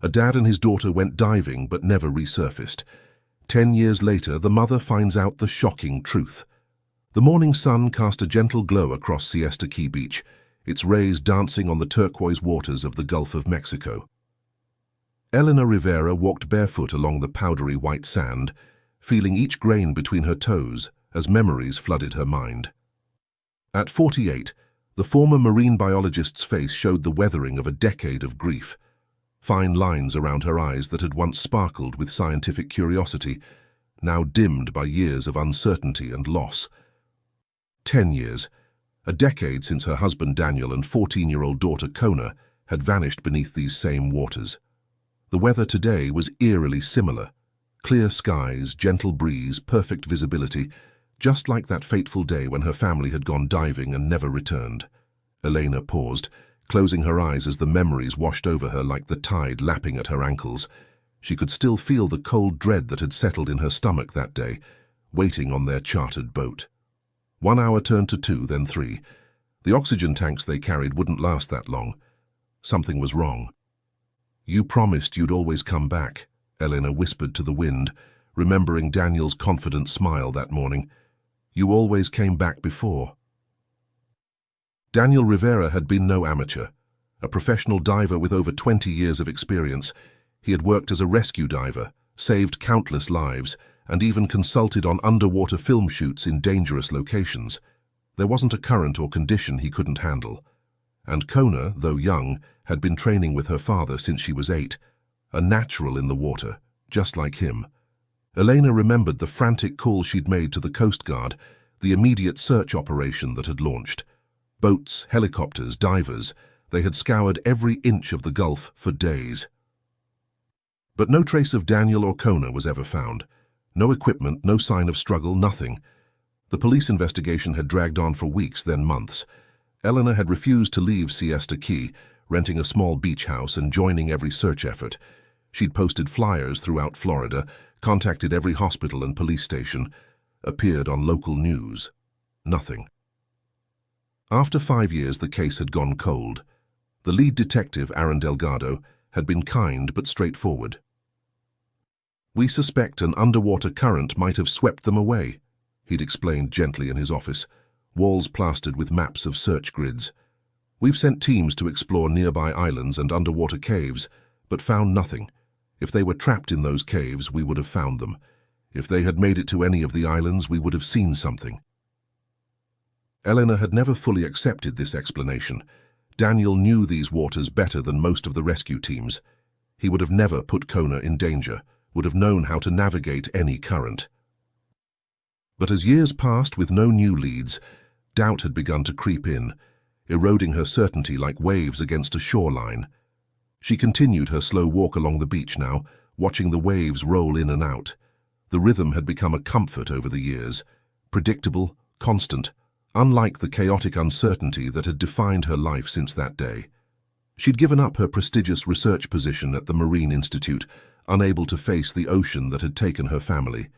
A dad and his daughter went diving but never resurfaced. 10 years later, the mother finds out the shocking truth. The morning sun cast a gentle glow across Siesta Key Beach, its rays dancing on the turquoise waters of the Gulf of Mexico. Elena Rivera walked barefoot along the powdery white sand, feeling each grain between her toes as memories flooded her mind. At 48, the former marine biologist's face showed the weathering of a decade of grief. Fine lines around her eyes that had once sparkled with scientific curiosity, now dimmed by years of uncertainty and loss. 10 years, a decade since her husband Daniel and 14-year-old daughter Kona had vanished beneath these same waters. The weather today was eerily similar. Clear skies, gentle breeze, perfect visibility, just like that fateful day when her family had gone diving and never returned. Elena paused, closing her eyes as the memories washed over her like the tide lapping at her ankles. She could still feel the cold dread that had settled in her stomach that day, waiting on their chartered boat. 1 hour turned to 2, then 3. The oxygen tanks they carried wouldn't last that long. Something was wrong. "You promised you'd always come back," Elena whispered to the wind, remembering Daniel's confident smile that morning. "You always came back before." Daniel Rivera had been no amateur. A professional diver with over 20 years of experience, he had worked as a rescue diver, saved countless lives, and even consulted on underwater film shoots in dangerous locations. There wasn't a current or condition he couldn't handle. And Kona, though young, had been training with her father since she was 8, a natural in the water, just like him. Elena remembered the frantic call she'd made to the Coast Guard, the immediate search operation that had launched. Boats, helicopters, divers, they had scoured every inch of the Gulf for days. But no trace of Daniel or Kona was ever found. No equipment, no sign of struggle, nothing. The police investigation had dragged on for weeks, then months. Elena had refused to leave Siesta Key, renting a small beach house and joining every search effort. She'd posted flyers throughout Florida, contacted every hospital and police station, appeared on local news. Nothing. After 5 years, the case had gone cold. The lead detective, Aaron Delgado, had been kind but straightforward. "We suspect an underwater current might have swept them away," he'd explained gently in his office, walls plastered with maps of search grids. "We've sent teams to explore nearby islands and underwater caves, but found nothing. If they were trapped in those caves, we would have found them. If they had made it to any of the islands, we would have seen something." Elena had never fully accepted this explanation. Daniel knew these waters better than most of the rescue teams. He would have never put Kona in danger, would have known how to navigate any current. But as years passed with no new leads, doubt had begun to creep in, eroding her certainty like waves against a shoreline. She continued her slow walk along the beach now, watching the waves roll in and out. The rhythm had become a comfort over the years, predictable, constant, unlike the chaotic uncertainty that had defined her life since that day. She'd given up her prestigious research position at the Marine Institute, unable to face the ocean that had taken her family.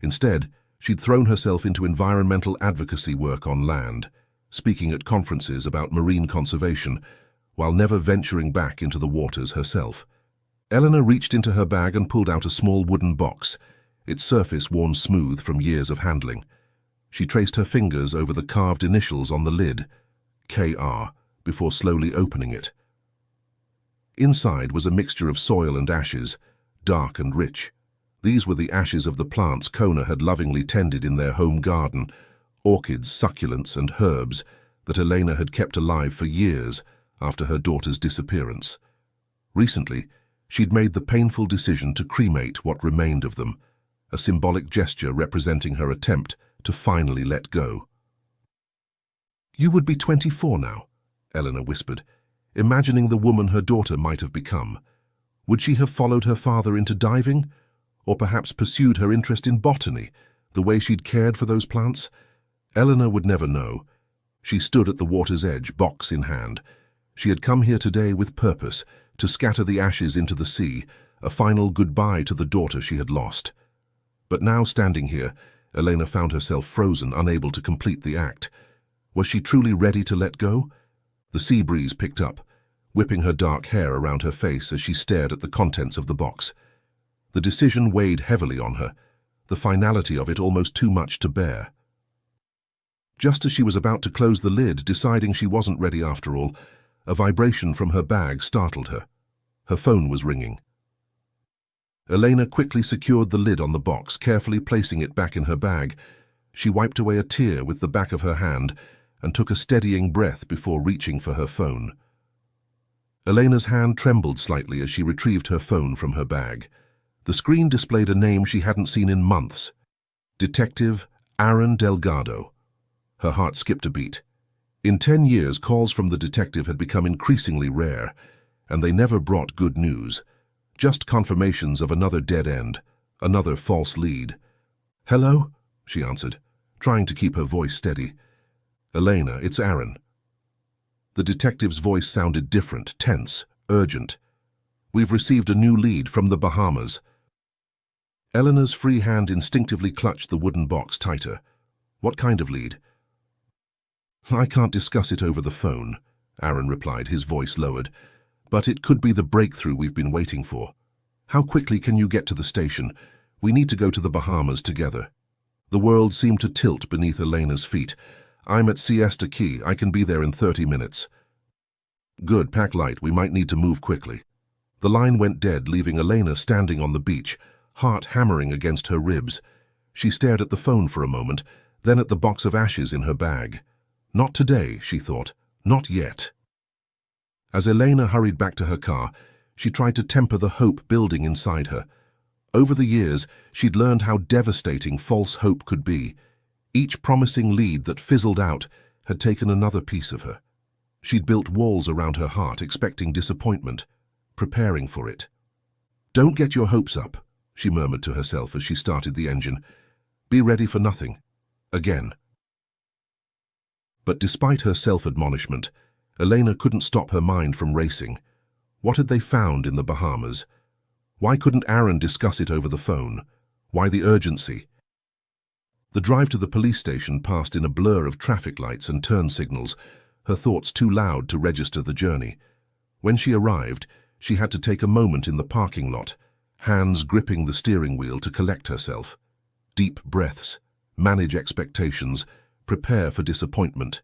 Instead, she'd thrown herself into environmental advocacy work on land, speaking at conferences about marine conservation, while never venturing back into the waters herself. Elena reached into her bag and pulled out a small wooden box, its surface worn smooth from years of handling. She traced her fingers over the carved initials on the lid, KR, before slowly opening it. Inside was a mixture of soil and ashes, dark and rich. These were the ashes of the plants Kona had lovingly tended in their home garden, orchids, succulents, and herbs that Elena had kept alive for years after her daughter's disappearance. Recently, she'd made the painful decision to cremate what remained of them, a symbolic gesture representing her attempt to finally let go. "You would be 24 now," Elena whispered, imagining the woman her daughter might have become. Would she have followed her father into diving? Or perhaps pursued her interest in botany, the way she'd cared for those plants? Elena would never know. She stood at the water's edge, box in hand. She had come here today with purpose, to scatter the ashes into the sea, a final goodbye to the daughter she had lost. But now, standing here, Elena found herself frozen, unable to complete the act. Was she truly ready to let go? The sea breeze picked up. whipping her dark hair around her face as she stared at the contents of the box. The decision weighed heavily on her, the finality of it almost too much to bear. Just as she was about to close the lid, deciding she wasn't ready after all, a vibration from her bag startled her. Her phone was ringing. Elena quickly secured the lid on the box, carefully placing it back in her bag. She wiped away a tear with the back of her hand and took a steadying breath before reaching for her phone. Elena's hand trembled slightly as she retrieved her phone from her bag. The screen displayed a name she hadn't seen in months. Detective Aaron Delgado. Her heart skipped a beat. In 10 years, calls from the detective had become increasingly rare, and they never brought good news. Just confirmations of another dead end, another false lead. "Hello?" she answered, trying to keep her voice steady. "Elena, it's Aaron." The detective's voice sounded different, tense, urgent. "We've received a new lead from the Bahamas." Eleanor's free hand instinctively clutched the wooden box tighter. "What kind of lead?" "I can't discuss it over the phone," Aaron replied, his voice lowered. "But it could be the breakthrough we've been waiting for. How quickly can you get to the station? We need to go to the Bahamas together." The world seemed to tilt beneath Elena's feet. "I'm at Siesta Key. I can be there in 30 minutes. "Good, pack light. We might need to move quickly." The line went dead, leaving Elena standing on the beach, heart hammering against her ribs. She stared at the phone for a moment, then at the box of ashes in her bag. Not today, she thought. Not yet. As Elena hurried back to her car, she tried to temper the hope building inside her. Over the years, she'd learned how devastating false hope could be. Each promising lead that fizzled out had taken another piece of her. She'd built walls around her heart, expecting disappointment, preparing for it. "Don't get your hopes up," she murmured to herself as she started the engine. "Be ready for nothing. Again." But despite her self-admonishment, Elena couldn't stop her mind from racing. What had they found in the Bahamas? Why couldn't Aaron discuss it over the phone? Why the urgency? The drive to the police station passed in a blur of traffic lights and turn signals, her thoughts too loud to register the journey. When she arrived, she had to take a moment in the parking lot, hands gripping the steering wheel to collect herself. Deep breaths, manage expectations, prepare for disappointment.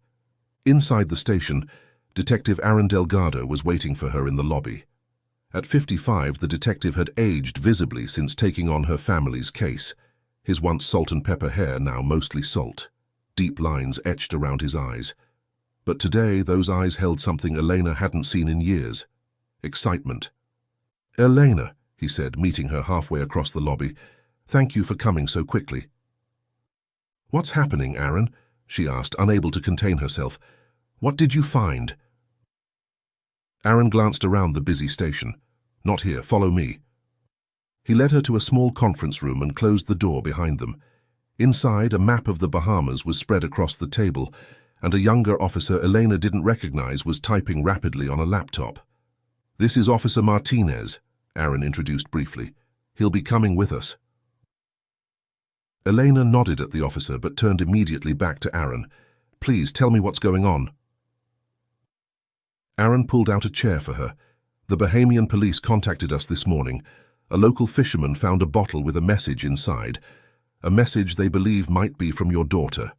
Inside the station, Detective Aaron Delgado was waiting for her in the lobby. At 55, the detective had aged visibly since taking on her family's case. His once salt and pepper hair now mostly salt, deep lines etched around his eyes. But today, those eyes held something Elena hadn't seen in years. Excitement. "Elena," he said, meeting her halfway across the lobby, "thank you for coming so quickly." "What's happening, Aaron?" she asked, unable to contain herself. "What did you find?" Aaron glanced around the busy station. "Not here, follow me." He led her to a small conference room and closed the door behind them. Inside, a map of the Bahamas was spread across the table, and a younger officer Elena didn't recognize was typing rapidly on a laptop. "This is Officer Martinez," Aaron introduced briefly. "He'll be coming with us." Elena nodded at the officer but turned immediately back to Aaron. "Please tell me what's going on." Aaron pulled out a chair for her. "The Bahamian police contacted us this morning. A local fisherman found a bottle with a message inside. A message they believe might be from your daughter."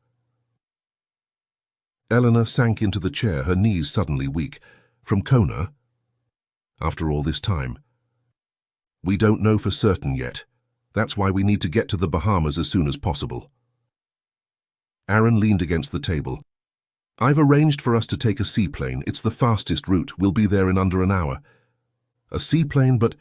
Eleanor sank into the chair, her knees suddenly weak. "From Kona?" "After all this time?" "We don't know for certain yet. That's why we need to get to the Bahamas as soon as possible." Aaron leaned against the table. "I've arranged for us to take a seaplane. It's the fastest route. We'll be there in under an hour." "A seaplane, but—"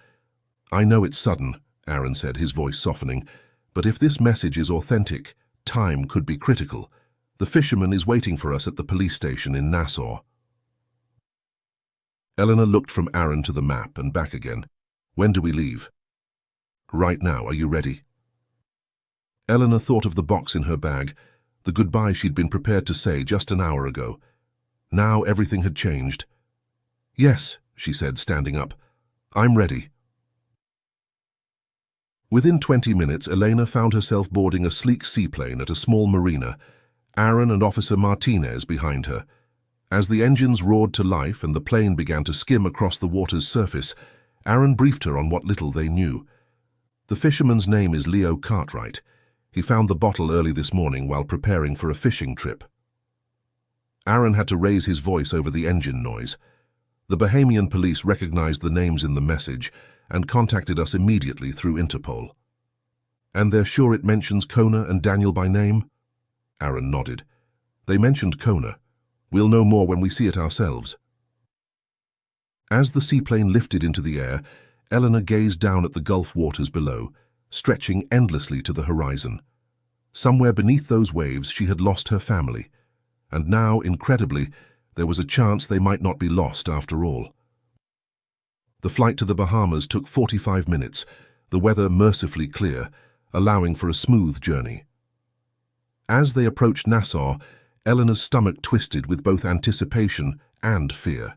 "I know it's sudden," Aaron said, his voice softening. "But if this message is authentic, time could be critical. The fisherman is waiting for us at the police station in Nassau." Eleanor looked from Aaron to the map and back again. "When do we leave?" "Right now. Are you ready?" Eleanor thought of the box in her bag, the goodbye she'd been prepared to say just an hour ago. Now everything had changed. "Yes," she said, standing up. "I'm ready." Within 20 minutes, Elena found herself boarding a sleek seaplane at a small marina, Aaron and Officer Martinez behind her. As the engines roared to life and the plane began to skim across the water's surface, Aaron briefed her on what little they knew. The fisherman's name is Leo Cartwright. He found the bottle early this morning while preparing for a fishing trip. Aaron had to raise his voice over the engine noise. The Bahamian police recognized the names in the message and contacted us immediately through Interpol. And they're sure it mentions Kona and Daniel by name? Aaron nodded. They mentioned Kona. We'll know more when we see it ourselves. As the seaplane lifted into the air, Eleanor gazed down at the Gulf waters below, stretching endlessly to the horizon. Somewhere beneath those waves she had lost her family, and now, incredibly, there was a chance they might not be lost after all. The flight to the Bahamas took 45 minutes, the weather mercifully clear, allowing for a smooth journey. As they approached Nassau, Eleanor's stomach twisted with both anticipation and fear.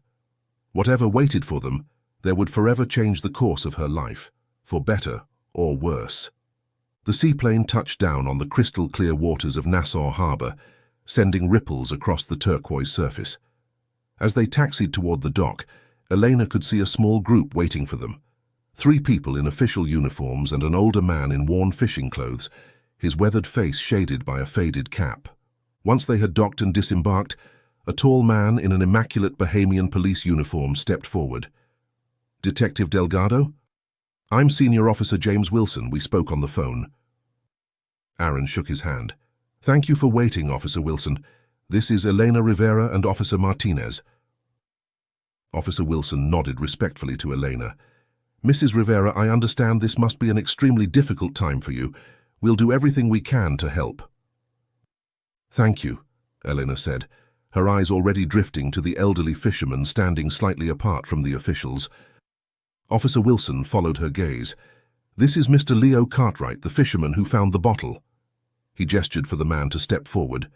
Whatever waited for them, there would forever change the course of her life, for better or worse. The seaplane touched down on the crystal-clear waters of Nassau Harbor, sending ripples across the turquoise surface. As they taxied toward the dock, Elena could see a small group waiting for them. 3 people in official uniforms and an older man in worn fishing clothes, his weathered face shaded by a faded cap. Once they had docked and disembarked, a tall man in an immaculate Bahamian police uniform stepped forward. "Detective Delgado? I'm Senior Officer James Wilson. We spoke on the phone." Aaron shook his hand. "Thank you for waiting, Officer Wilson. This is Elena Rivera and Officer Martinez." Officer Wilson nodded respectfully to Elena. "Mrs. Rivera, I understand this must be an extremely difficult time for you. We'll do everything we can to help." "Thank you," Elena said, her eyes already drifting to the elderly fisherman standing slightly apart from the officials. Officer Wilson followed her gaze. "This is Mr. Leo Cartwright, the fisherman who found the bottle." He gestured for the man to step forward.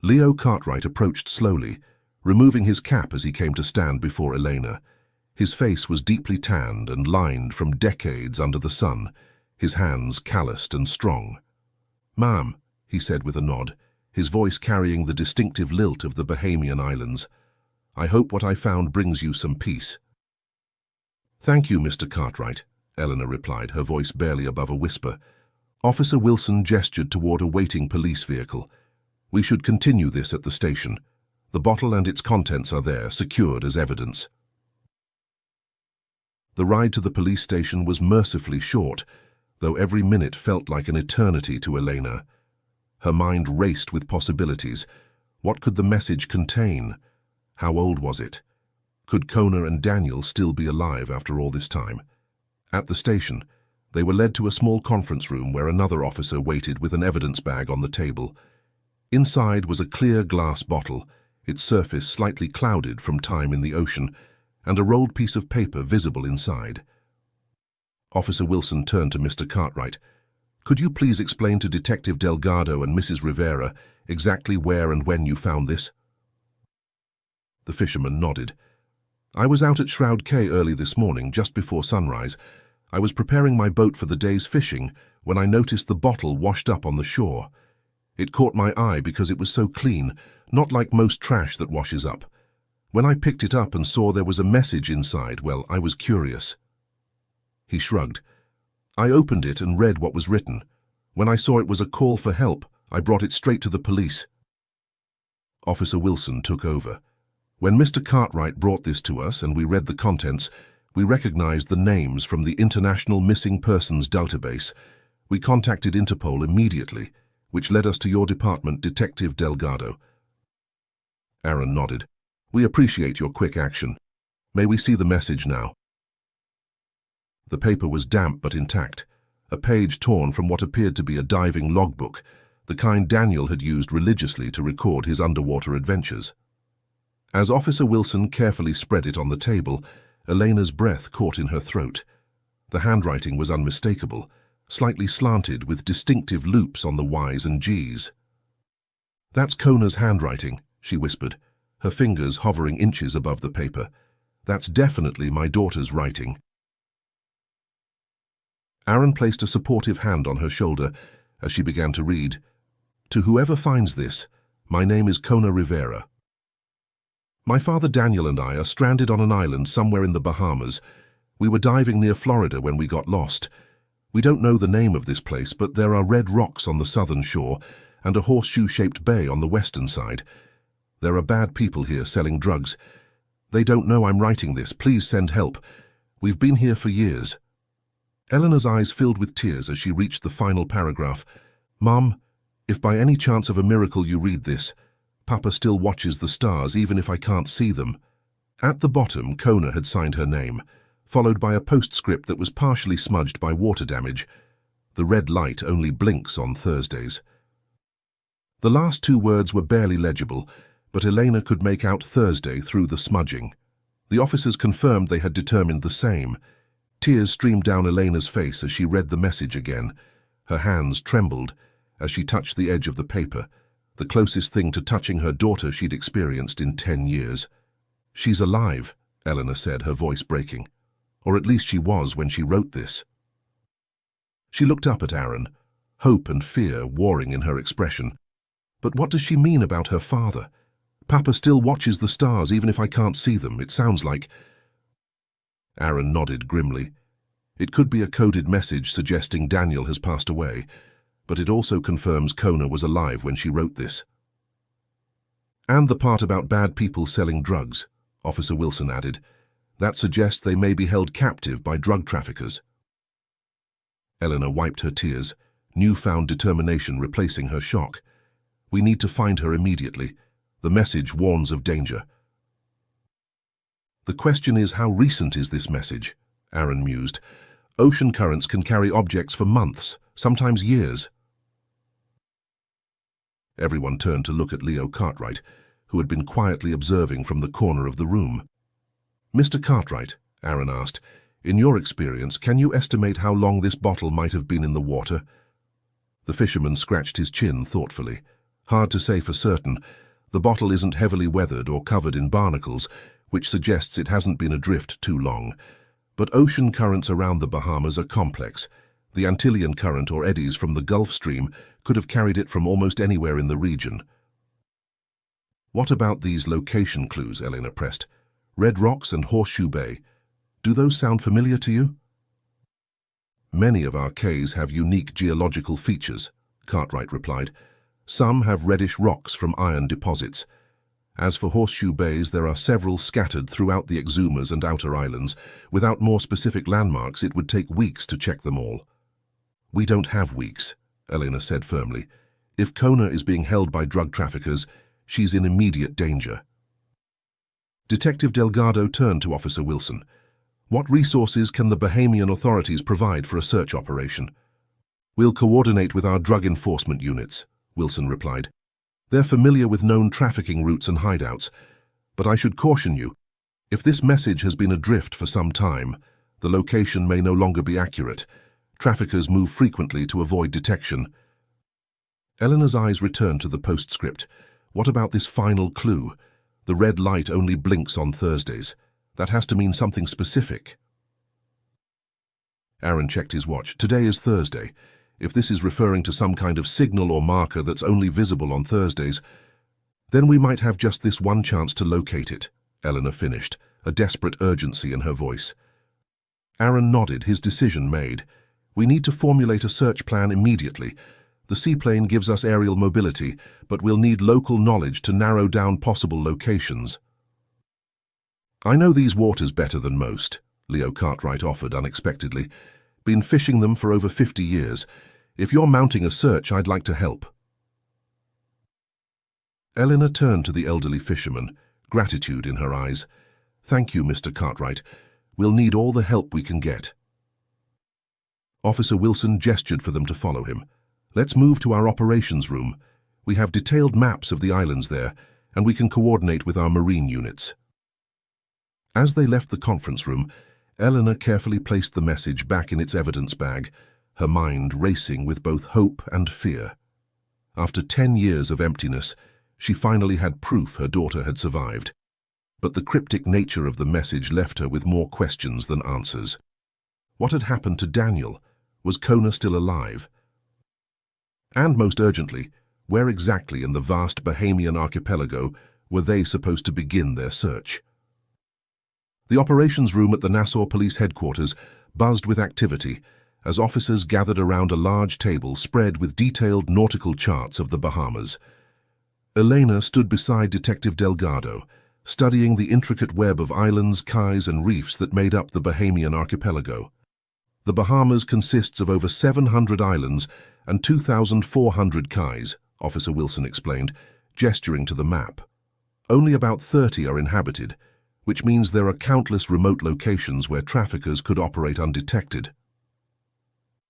Leo Cartwright approached slowly, removing his cap as he came to stand before Elena. His face was deeply tanned and lined from decades under the sun, his hands calloused and strong. "Ma'am," he said with a nod, his voice carrying the distinctive lilt of the Bahamian Islands, "I hope what I found brings you some peace." "Thank you, Mr. Cartwright," Eleanor replied, her voice barely above a whisper. Officer Wilson gestured toward a waiting police vehicle. "We should continue this at the station. The bottle and its contents are there, secured as evidence." The ride to the police station was mercifully short, though every minute felt like an eternity to Elena. Her mind raced with possibilities. What could the message contain? How old was it? Could Kona and Daniel still be alive after all this time? At the station, they were led to a small conference room where another officer waited with an evidence bag on the table. Inside was a clear glass bottle, its surface slightly clouded from time in the ocean, and a rolled piece of paper visible inside. Officer Wilson turned to Mr. Cartwright. "Could you please explain to Detective Delgado and Mrs. Rivera exactly where and when you found this?" The fisherman nodded. "I was out at Shroud Cay early this morning, just before sunrise. I was preparing my boat for the day's fishing when I noticed the bottle washed up on the shore. It caught my eye because it was so clean, not like most trash that washes up. When I picked it up and saw there was a message inside, well, I was curious." He shrugged. "I opened it and read what was written. When I saw it was a call for help, I brought it straight to the police." Officer Wilson took over. "When Mr. Cartwright brought this to us and we read the contents, we recognized the names from the International Missing Persons database. We contacted Interpol immediately, which led us to your department, Detective Delgado." Aaron nodded. "We appreciate your quick action. May we see the message now?" The paper was damp but intact, a page torn from what appeared to be a diving logbook, the kind Daniel had used religiously to record his underwater adventures. As Officer Wilson carefully spread it on the table, Elena's breath caught in her throat. The handwriting was unmistakable, slightly slanted with distinctive loops on the Y's and G's. "That's Kona's handwriting," she whispered, her fingers hovering inches above the paper. "That's definitely my daughter's writing." Aaron placed a supportive hand on her shoulder as she began to read. "To whoever finds this, my name is Kona Rivera." My father Daniel and I are stranded on an island somewhere in the Bahamas. We were diving near Florida when we got lost. We don't know the name of this place, but there are red rocks on the southern shore and a horseshoe-shaped bay on the western side. There are bad people here selling drugs. They don't know I'm writing this. Please send help. We've been here for years." Eleanor's eyes filled with tears as she reached the final paragraph. "Mom, if by any chance of a miracle you read this, Papa still watches the stars even if I can't see them." At the bottom, Kona had signed her name, followed by a postscript that was partially smudged by water damage. "The red light only blinks on Thursdays." The last two words were barely legible, but Elena could make out Thursday through the smudging. The officers confirmed they had determined the same. Tears streamed down Elena's face as she read the message again. Her hands trembled as she touched the edge of the paper, the closest thing to touching her daughter she'd experienced in 10 years. "She's alive," Eleanor said, her voice breaking. "Or at least she was when she wrote this." She looked up at Aaron, hope and fear warring in her expression. "But what does she mean about her father? Papa still watches the stars even if I can't see them. It sounds like—" Aaron nodded grimly. "It could be a coded message suggesting Daniel has passed away, but it also confirms Kona was alive when she wrote this." "And the part about bad people selling drugs," Officer Wilson added. "That suggests they may be held captive by drug traffickers." Eleanor wiped her tears, newfound determination replacing her shock. "We need to find her immediately. The message warns of danger." "The question is, how recent is this message?" Aaron mused. "Ocean currents can carry objects for months, sometimes years." Everyone turned to look at Leo Cartwright, who had been quietly observing from the corner of the room. "Mr. Cartwright," Aaron asked, "in your experience, can you estimate how long this bottle might have been in the water?" The fisherman scratched his chin thoughtfully. "Hard to say for certain. The bottle isn't heavily weathered or covered in barnacles, which suggests it hasn't been adrift too long. But ocean currents around the Bahamas are complex. The Antillean current or eddies from the Gulf Stream could have carried it from almost anywhere in the region." "What about these location clues?" Elena pressed. "Red Rocks and Horseshoe Bay. Do those sound familiar to you?" "Many of our cays have unique geological features," Cartwright replied. "Some have reddish rocks from iron deposits. As for Horseshoe Bays, there are several scattered throughout the Exumas and outer islands. Without more specific landmarks, it would take weeks to check them all." "We don't have weeks," Elena said firmly. "If Kona is being held by drug traffickers, she's in immediate danger." Detective Delgado turned to Officer Wilson. "What resources can the Bahamian authorities provide for a search operation?" "We'll coordinate with our drug enforcement units," Wilson replied. "They're familiar with known trafficking routes and hideouts. But I should caution you, if this message has been adrift for some time, the location may no longer be accurate. Traffickers move frequently to avoid detection." Eleanor's eyes returned to the postscript. "What about this final clue? The red light only blinks on Thursdays. That has to mean something specific." Aaron checked his watch. "Today is Thursday. If this is referring to some kind of signal or marker that's only visible on Thursdays, then we might have just this one chance to locate it," Eleanor finished, a desperate urgency in her voice. Aaron nodded, his decision made. "We need to formulate a search plan immediately. The seaplane gives us aerial mobility, but we'll need local knowledge to narrow down possible locations." "I know these waters better than most," Leo Cartwright offered unexpectedly. "Been fishing them for over 50 years. If you're mounting a search, I'd like to help." Eleanor turned to the elderly fisherman, gratitude in her eyes. "Thank you, Mr. Cartwright. We'll need all the help we can get." Officer Wilson gestured for them to follow him. "Let's move to our operations room. We have detailed maps of the islands there, and we can coordinate with our marine units." As they left the conference room, Eleanor carefully placed the message back in its evidence bag, her mind racing with both hope and fear. After 10 years of emptiness, she finally had proof her daughter had survived. But the cryptic nature of the message left her with more questions than answers. What had happened to Daniel? Was Kona still alive? And most urgently, where exactly in the vast Bahamian archipelago were they supposed to begin their search? The operations room at the Nassau Police Headquarters buzzed with activity as officers gathered around a large table spread with detailed nautical charts of the Bahamas. Elena stood beside Detective Delgado, studying the intricate web of islands, cays, and reefs that made up the Bahamian archipelago. The Bahamas consists of over 700 islands and 2,400 cays, Officer Wilson explained, gesturing to the map. Only about 30 are inhabited, which means there are countless remote locations where traffickers could operate undetected.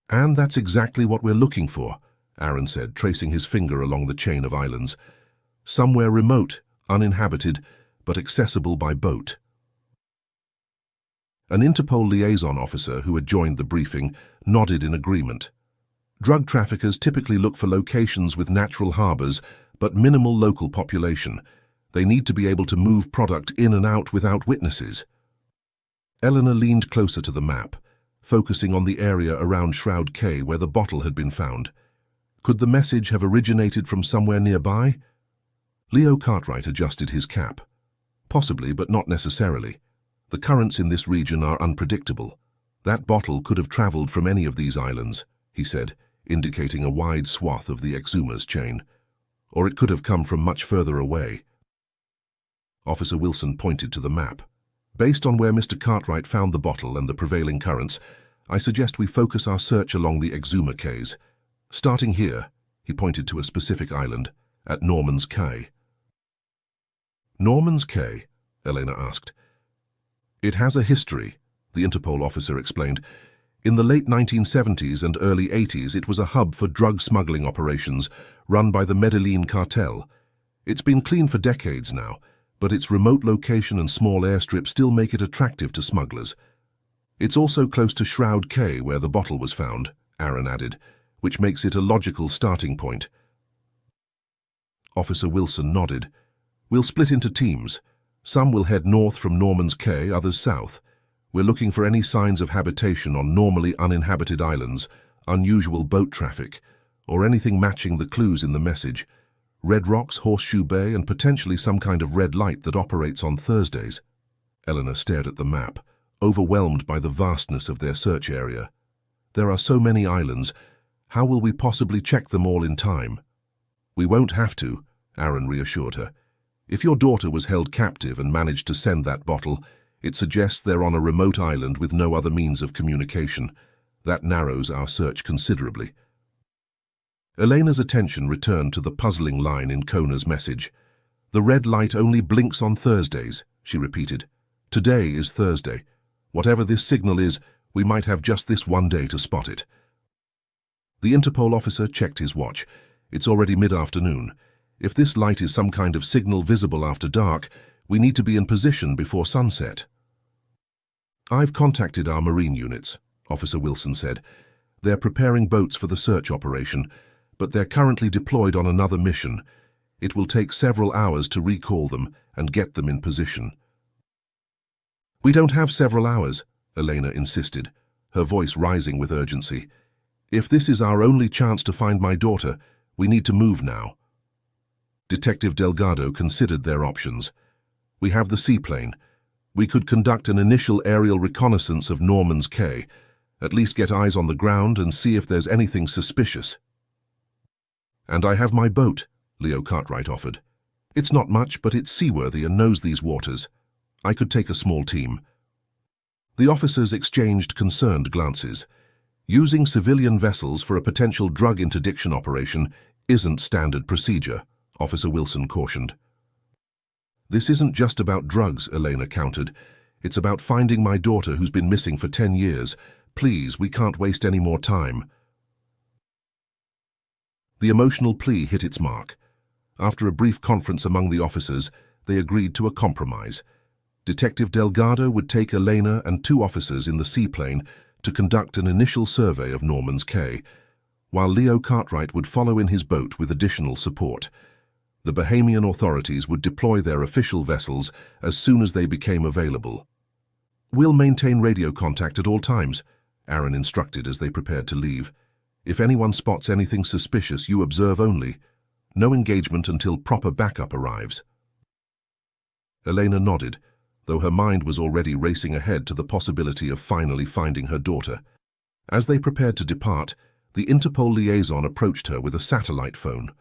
"And that's exactly what we're looking for," Aaron said, tracing his finger along the chain of islands. "Somewhere remote, uninhabited, but accessible by boat." An Interpol liaison officer who had joined the briefing nodded in agreement. Drug traffickers typically look for locations with natural harbors but minimal local population. They need to be able to move product in and out without witnesses. Eleanor leaned closer to the map, focusing on the area around Shroud Cay where the bottle had been found. Could the message have originated from somewhere nearby? Leo Cartwright adjusted his cap. Possibly, but not necessarily. The currents in this region are unpredictable. That bottle could have traveled from any of these islands, he said, indicating a wide swath of the Exuma's chain. Or it could have come from much further away. Officer Wilson pointed to the map. "Based on where Mr. Cartwright found the bottle and the prevailing currents, I suggest we focus our search along the Exuma Cays. Starting here," he pointed to a specific island, "at Norman's Cay." "Norman's Cay?" Elena asked. "It has a history," the Interpol officer explained. "In the late 1970s and early 80s, it was a hub for drug smuggling operations run by the Medellin cartel. It's been clean for decades now, but its remote location and small airstrip still make it attractive to smugglers. It's also close to Shroud Cay, where the bottle was found," Aaron added, "which makes it a logical starting point." Officer Wilson nodded. "We'll split into teams. Some will head north from Norman's Cay, others south. We're looking for any signs of habitation on normally uninhabited islands, unusual boat traffic, or anything matching the clues in the message. Red Rocks, Horseshoe Bay, and potentially some kind of red light that operates on Thursdays." Eleanor stared at the map, overwhelmed by the vastness of their search area. "There are so many islands. How will we possibly check them all in time?" "We won't have to," Aaron reassured her. "If your daughter was held captive and managed to send that bottle, it suggests they're on a remote island with no other means of communication. That narrows our search considerably." Elena's attention returned to the puzzling line in Kona's message. "The red light only blinks on Thursdays," she repeated. "Today is Thursday. Whatever this signal is, we might have just this one day to spot it." The Interpol officer checked his watch. "It's already mid-afternoon. If this light is some kind of signal visible after dark, we need to be in position before sunset." "I've contacted our marine units," Officer Wilson said. "They're preparing boats for the search operation, but they're currently deployed on another mission. It will take several hours to recall them and get them in position." "We don't have several hours," Elena insisted, her voice rising with urgency. "If this is our only chance to find my daughter, we need to move now." Detective Delgado considered their options. "We have the seaplane. We could conduct an initial aerial reconnaissance of Norman's Cay, at least get eyes on the ground and see if there's anything suspicious." "And I have my boat," Leo Cartwright offered. "It's not much, but it's seaworthy and knows these waters. I could take a small team." The officers exchanged concerned glances. Using civilian vessels for a potential drug interdiction operation isn't standard procedure, Officer Wilson cautioned. "This isn't just about drugs," Elena countered. "It's about finding my daughter who's been missing for 10 years. Please, we can't waste any more time." The emotional plea hit its mark. After a brief conference among the officers, they agreed to a compromise. Detective Delgado would take Elena and 2 officers in the seaplane to conduct an initial survey of Norman's Cay, while Leo Cartwright would follow in his boat with additional support. The Bahamian authorities would deploy their official vessels as soon as they became available. "We'll maintain radio contact at all times," Aaron instructed as they prepared to leave. "If anyone spots anything suspicious, you observe only. No engagement until proper backup arrives." Elena nodded, though her mind was already racing ahead to the possibility of finally finding her daughter. As they prepared to depart, the Interpol liaison approached her with a satellite phone.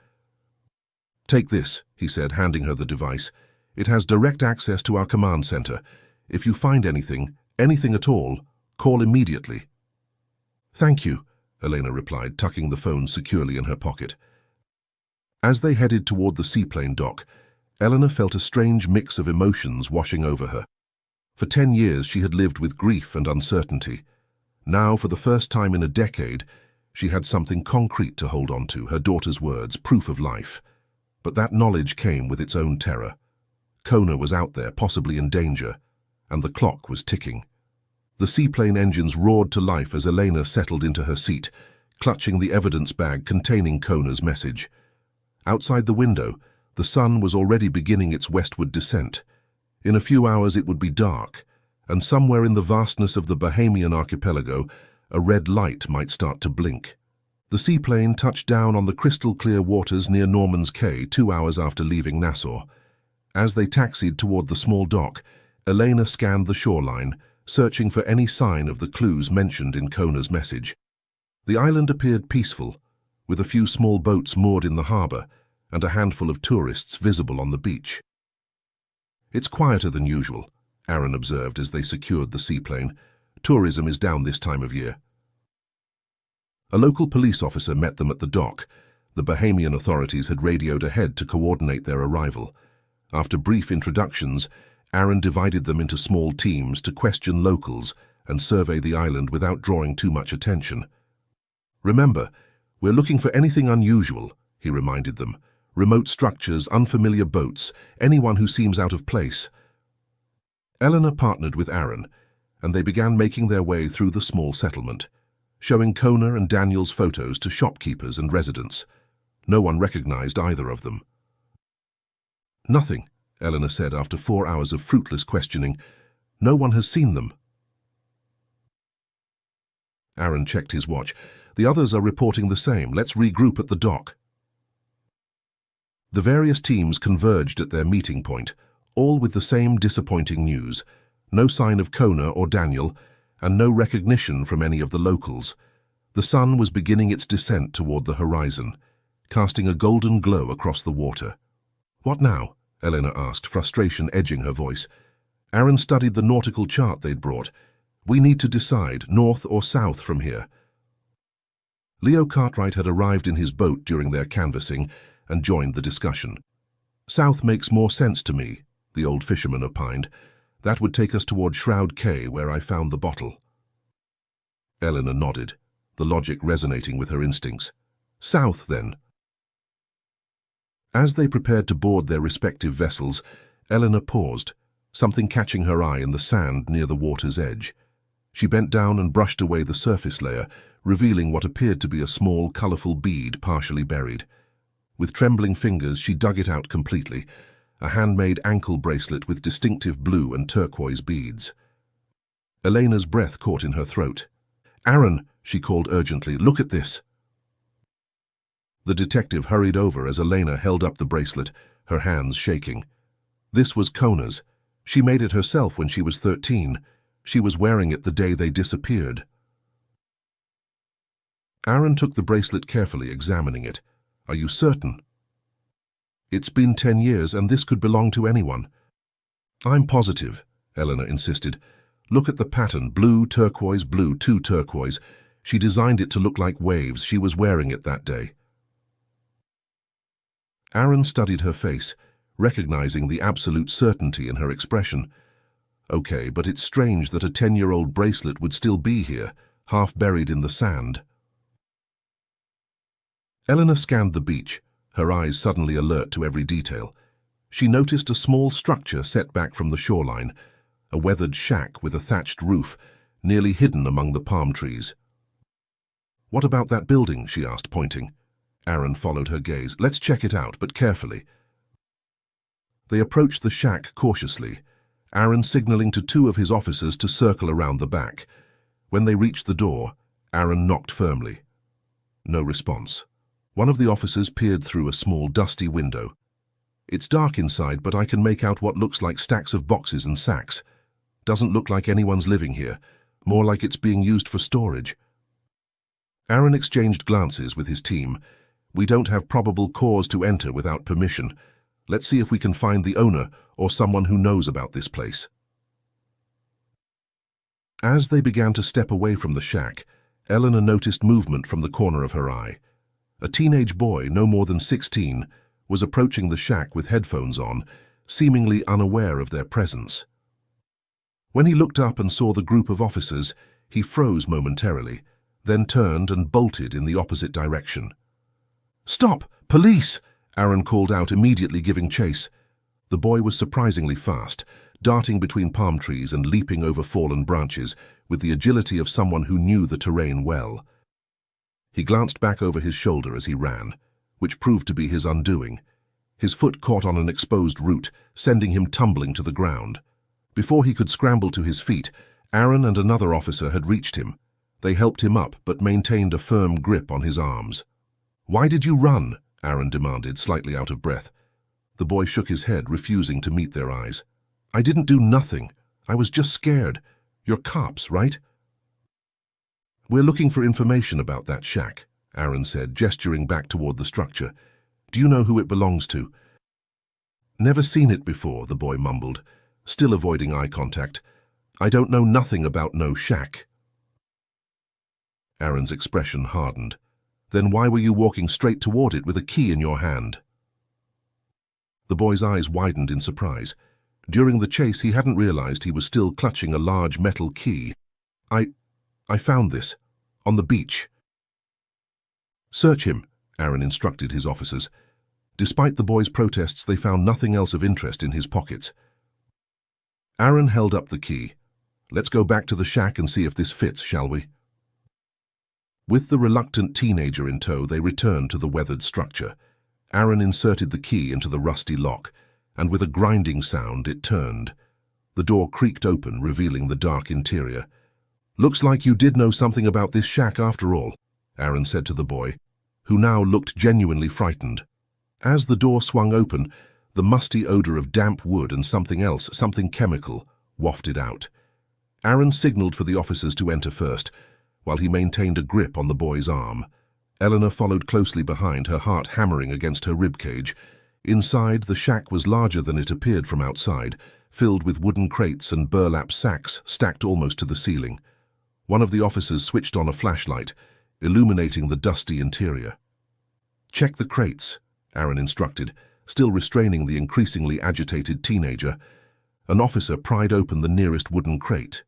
"Take this," he said, handing her the device. "It has direct access to our command center. If you find anything at all, call immediately." "Thank you," Elena replied, tucking the phone securely in her pocket. As they headed toward the seaplane dock, Eleanor felt a strange mix of emotions washing over her. For 10 years she had lived with grief and uncertainty. Now, for the first time in a decade, she had something concrete to hold on to, her daughter's words, proof of life. But that knowledge came with its own terror. Kona was out there, possibly in danger, and the clock was ticking. The seaplane engines roared to life as Elena settled into her seat, clutching the evidence bag containing Kona's message. Outside the window, the sun was already beginning its westward descent. In a few hours it would be dark, and somewhere in the vastness of the Bahamian archipelago, a red light might start to blink. The seaplane touched down on the crystal-clear waters near Norman's Cay 2 hours after leaving Nassau. As they taxied toward the small dock, Elena scanned the shoreline, searching for any sign of the clues mentioned in Kona's message. The island appeared peaceful, with a few small boats moored in the harbor and a handful of tourists visible on the beach. "It's quieter than usual," Aaron observed as they secured the seaplane. "Tourism is down this time of year." A local police officer met them at the dock. The Bahamian authorities had radioed ahead to coordinate their arrival. After brief introductions, Aaron divided them into small teams to question locals and survey the island without drawing too much attention. "Remember, we're looking for anything unusual," he reminded them. "Remote structures, unfamiliar boats, anyone who seems out of place." Eleanor partnered with Aaron, and they began making their way through the small settlement, showing Kona and Daniel's photos to shopkeepers and residents. No one recognized either of them. "Nothing," Eleanor said after 4 hours of fruitless questioning. "No one has seen them." Aaron checked his watch. "The others are reporting the same. Let's regroup at the dock." The various teams converged at their meeting point, all with the same disappointing news. No sign of Kona or Daniel, and no recognition from any of the locals. The sun was beginning its descent toward the horizon, casting a golden glow across the water. "What now?" Elena asked, frustration edging her voice. Aaron studied the nautical chart they'd brought. "We need to decide, north or south from here." Leo Cartwright had arrived in his boat during their canvassing and joined the discussion. "South makes more sense to me," the old fisherman opined. "That would take us toward Shroud Cay, where I found the bottle." Eleanor nodded, the logic resonating with her instincts. "South, then." As they prepared to board their respective vessels, Eleanor paused, something catching her eye in the sand near the water's edge. She bent down and brushed away the surface layer, revealing what appeared to be a small, colorful bead partially buried. With trembling fingers, she dug it out completely, a handmade ankle bracelet with distinctive blue and turquoise beads. Elena's breath caught in her throat. "Aaron," she called urgently, "look at this." The detective hurried over as Elena held up the bracelet, her hands shaking. This was Kona's. She made it herself when she was 13. She was wearing it the day they disappeared. Aaron took the bracelet carefully, examining it. "Are you certain?" "It's been 10 years, and this could belong to anyone." "I'm positive," Eleanor insisted. "Look at the pattern, blue, turquoise, blue, 2 turquoise. She designed it to look like waves. She was wearing it that day." Aaron studied her face, recognizing the absolute certainty in her expression. "Okay, but it's strange that a 10-year-old bracelet would still be here, half buried in the sand." Eleanor scanned the beach, her eyes suddenly alert to every detail. She noticed a small structure set back from the shoreline, a weathered shack with a thatched roof, nearly hidden among the palm trees. "What about that building?" she asked, pointing. Aaron followed her gaze. "Let's check it out, but carefully." They approached the shack cautiously, Aaron signaling to 2 of his officers to circle around the back. When they reached the door, Aaron knocked firmly. No response. One of the officers peered through a small, dusty window. It's dark inside, but I can make out what looks like stacks of boxes and sacks. Doesn't look like anyone's living here, more like it's being used for storage. Aaron exchanged glances with his team. We don't have probable cause to enter without permission. Let's see if we can find the owner or someone who knows about this place. As they began to step away from the shack, Eleanor noticed movement from the corner of her eye. A teenage boy, no more than 16, was approaching the shack with headphones on, seemingly unaware of their presence. When he looked up and saw the group of officers, he froze momentarily, then turned and bolted in the opposite direction. "Stop! Police!" Aaron called out, immediately giving chase. The boy was surprisingly fast, darting between palm trees and leaping over fallen branches with the agility of someone who knew the terrain well. He glanced back over his shoulder as he ran, which proved to be his undoing. His foot caught on an exposed root, sending him tumbling to the ground. Before he could scramble to his feet, Aaron and another officer had reached him. They helped him up but maintained a firm grip on his arms. "Why did you run?" Aaron demanded, slightly out of breath. The boy shook his head, refusing to meet their eyes. "I didn't do nothing. I was just scared. You're cops, right?" "We're looking for information about that shack," Aaron said, gesturing back toward the structure. "Do you know who it belongs to?" "Never seen it before," the boy mumbled, still avoiding eye contact. "I don't know nothing about no shack." Aaron's expression hardened. "Then why were you walking straight toward it with a key in your hand?" The boy's eyes widened in surprise. During the chase, he hadn't realized he was still clutching a large metal key. I found this. On the beach." "Search him," Aaron instructed his officers. Despite the boy's protests, they found nothing else of interest in his pockets. Aaron held up the key. "Let's go back to the shack and see if this fits, shall we?" With the reluctant teenager in tow, they returned to the weathered structure. Aaron inserted the key into the rusty lock, and with a grinding sound, it turned. The door creaked open, revealing the dark interior. "Looks like you did know something about this shack after all," Aaron said to the boy, who now looked genuinely frightened. As the door swung open, the musty odor of damp wood and something else, something chemical, wafted out. Aaron signaled for the officers to enter first, while he maintained a grip on the boy's arm. Eleanor followed closely behind, her heart hammering against her ribcage. Inside, the shack was larger than it appeared from outside, filled with wooden crates and burlap sacks stacked almost to the ceiling. One of the officers switched on a flashlight, illuminating the dusty interior. "Check the crates," Aaron instructed, still restraining the increasingly agitated teenager. An officer pried open the nearest wooden crate.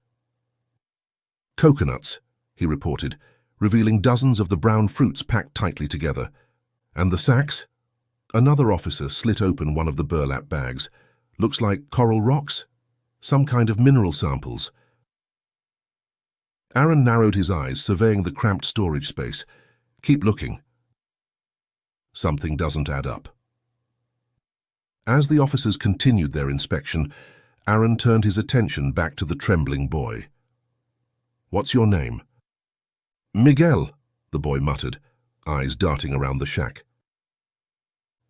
"Coconuts," he reported, revealing dozens of the brown fruits packed tightly together. "And the sacks?" Another officer slit open one of the burlap bags. "Looks like coral rocks? Some kind of mineral samples." Aaron narrowed his eyes, surveying the cramped storage space. "Keep looking." Something doesn't add up. As the officers continued their inspection, Aaron turned his attention back to the trembling boy. "What's your name?" "Miguel," the boy muttered, eyes darting around the shack.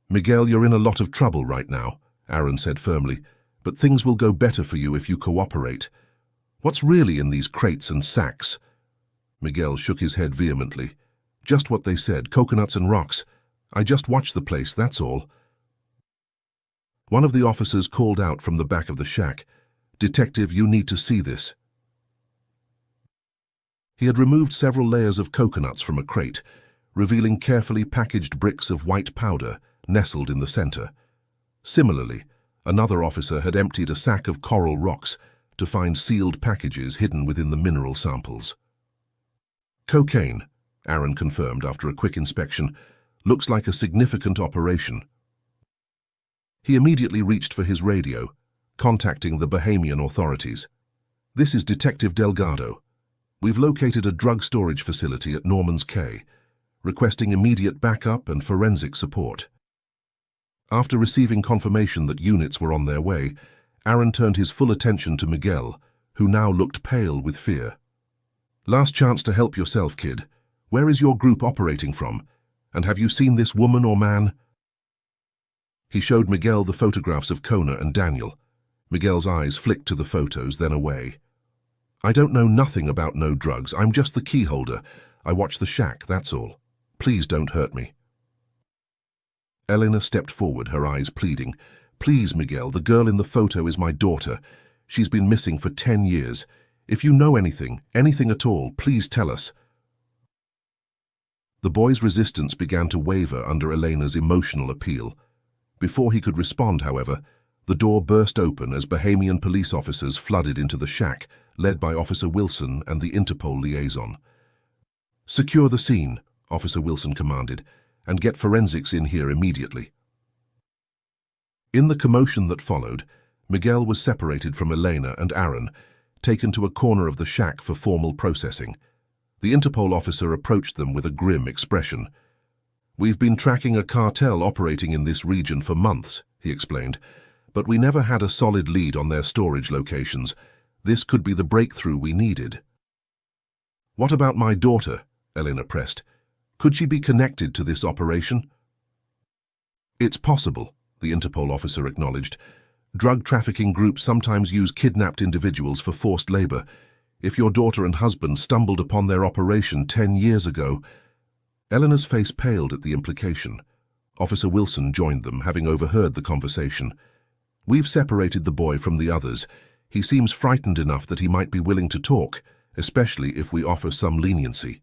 "Miguel, you're in a lot of trouble right now," Aaron said firmly, "but things will go better for you if you cooperate. What's really in these crates and sacks?" Miguel shook his head vehemently. "Just what they said, coconuts and rocks. I just watched the place, that's all." One of the officers called out from the back of the shack, "Detective, you need to see this." He had removed several layers of coconuts from a crate, revealing carefully packaged bricks of white powder nestled in the center. Similarly, another officer had emptied a sack of coral rocks to find sealed packages hidden within the mineral samples. "Cocaine," Aaron confirmed after a quick inspection. "Looks like a significant operation." He immediately reached for his radio, contacting the Bahamian authorities. "This is Detective Delgado. We've located a drug storage facility at Norman's Cay, requesting immediate backup and forensic support." After receiving confirmation that units were on their way, Aaron turned his full attention to Miguel, who now looked pale with fear. "Last chance to help yourself, kid. Where is your group operating from? And have you seen this woman or man?" He showed Miguel the photographs of Kona and Daniel. Miguel's eyes flicked to the photos, then away. I don't know nothing about no drugs. I'm just the key holder. I watch the shack, that's all. Please don't hurt me. Elena stepped forward, her eyes pleading. Please, Miguel, the girl in the photo is my daughter. She's been missing for 10 years. If you know anything at all, please tell us. The boy's resistance began to waver under Elena's emotional appeal. Before he could respond, however, the door burst open as Bahamian police officers flooded into the shack, led by Officer Wilson and the Interpol liaison. Secure the scene, Officer Wilson commanded, and get forensics in here immediately. In the commotion that followed, Miguel was separated from Elena and Aaron, taken to a corner of the shack for formal processing. The Interpol officer approached them with a grim expression. We've been tracking a cartel operating in this region for months, he explained, but we never had a solid lead on their storage locations. This could be the breakthrough we needed. What about my daughter? Elena pressed. Could she be connected to this operation? It's possible, the Interpol officer acknowledged. Drug trafficking groups sometimes use kidnapped individuals for forced labor. If your daughter and husband stumbled upon their operation 10 years ago... Elena's face paled at the implication. Officer Wilson joined them, having overheard the conversation. We've separated the boy from the others. He seems frightened enough that he might be willing to talk, especially if we offer some leniency.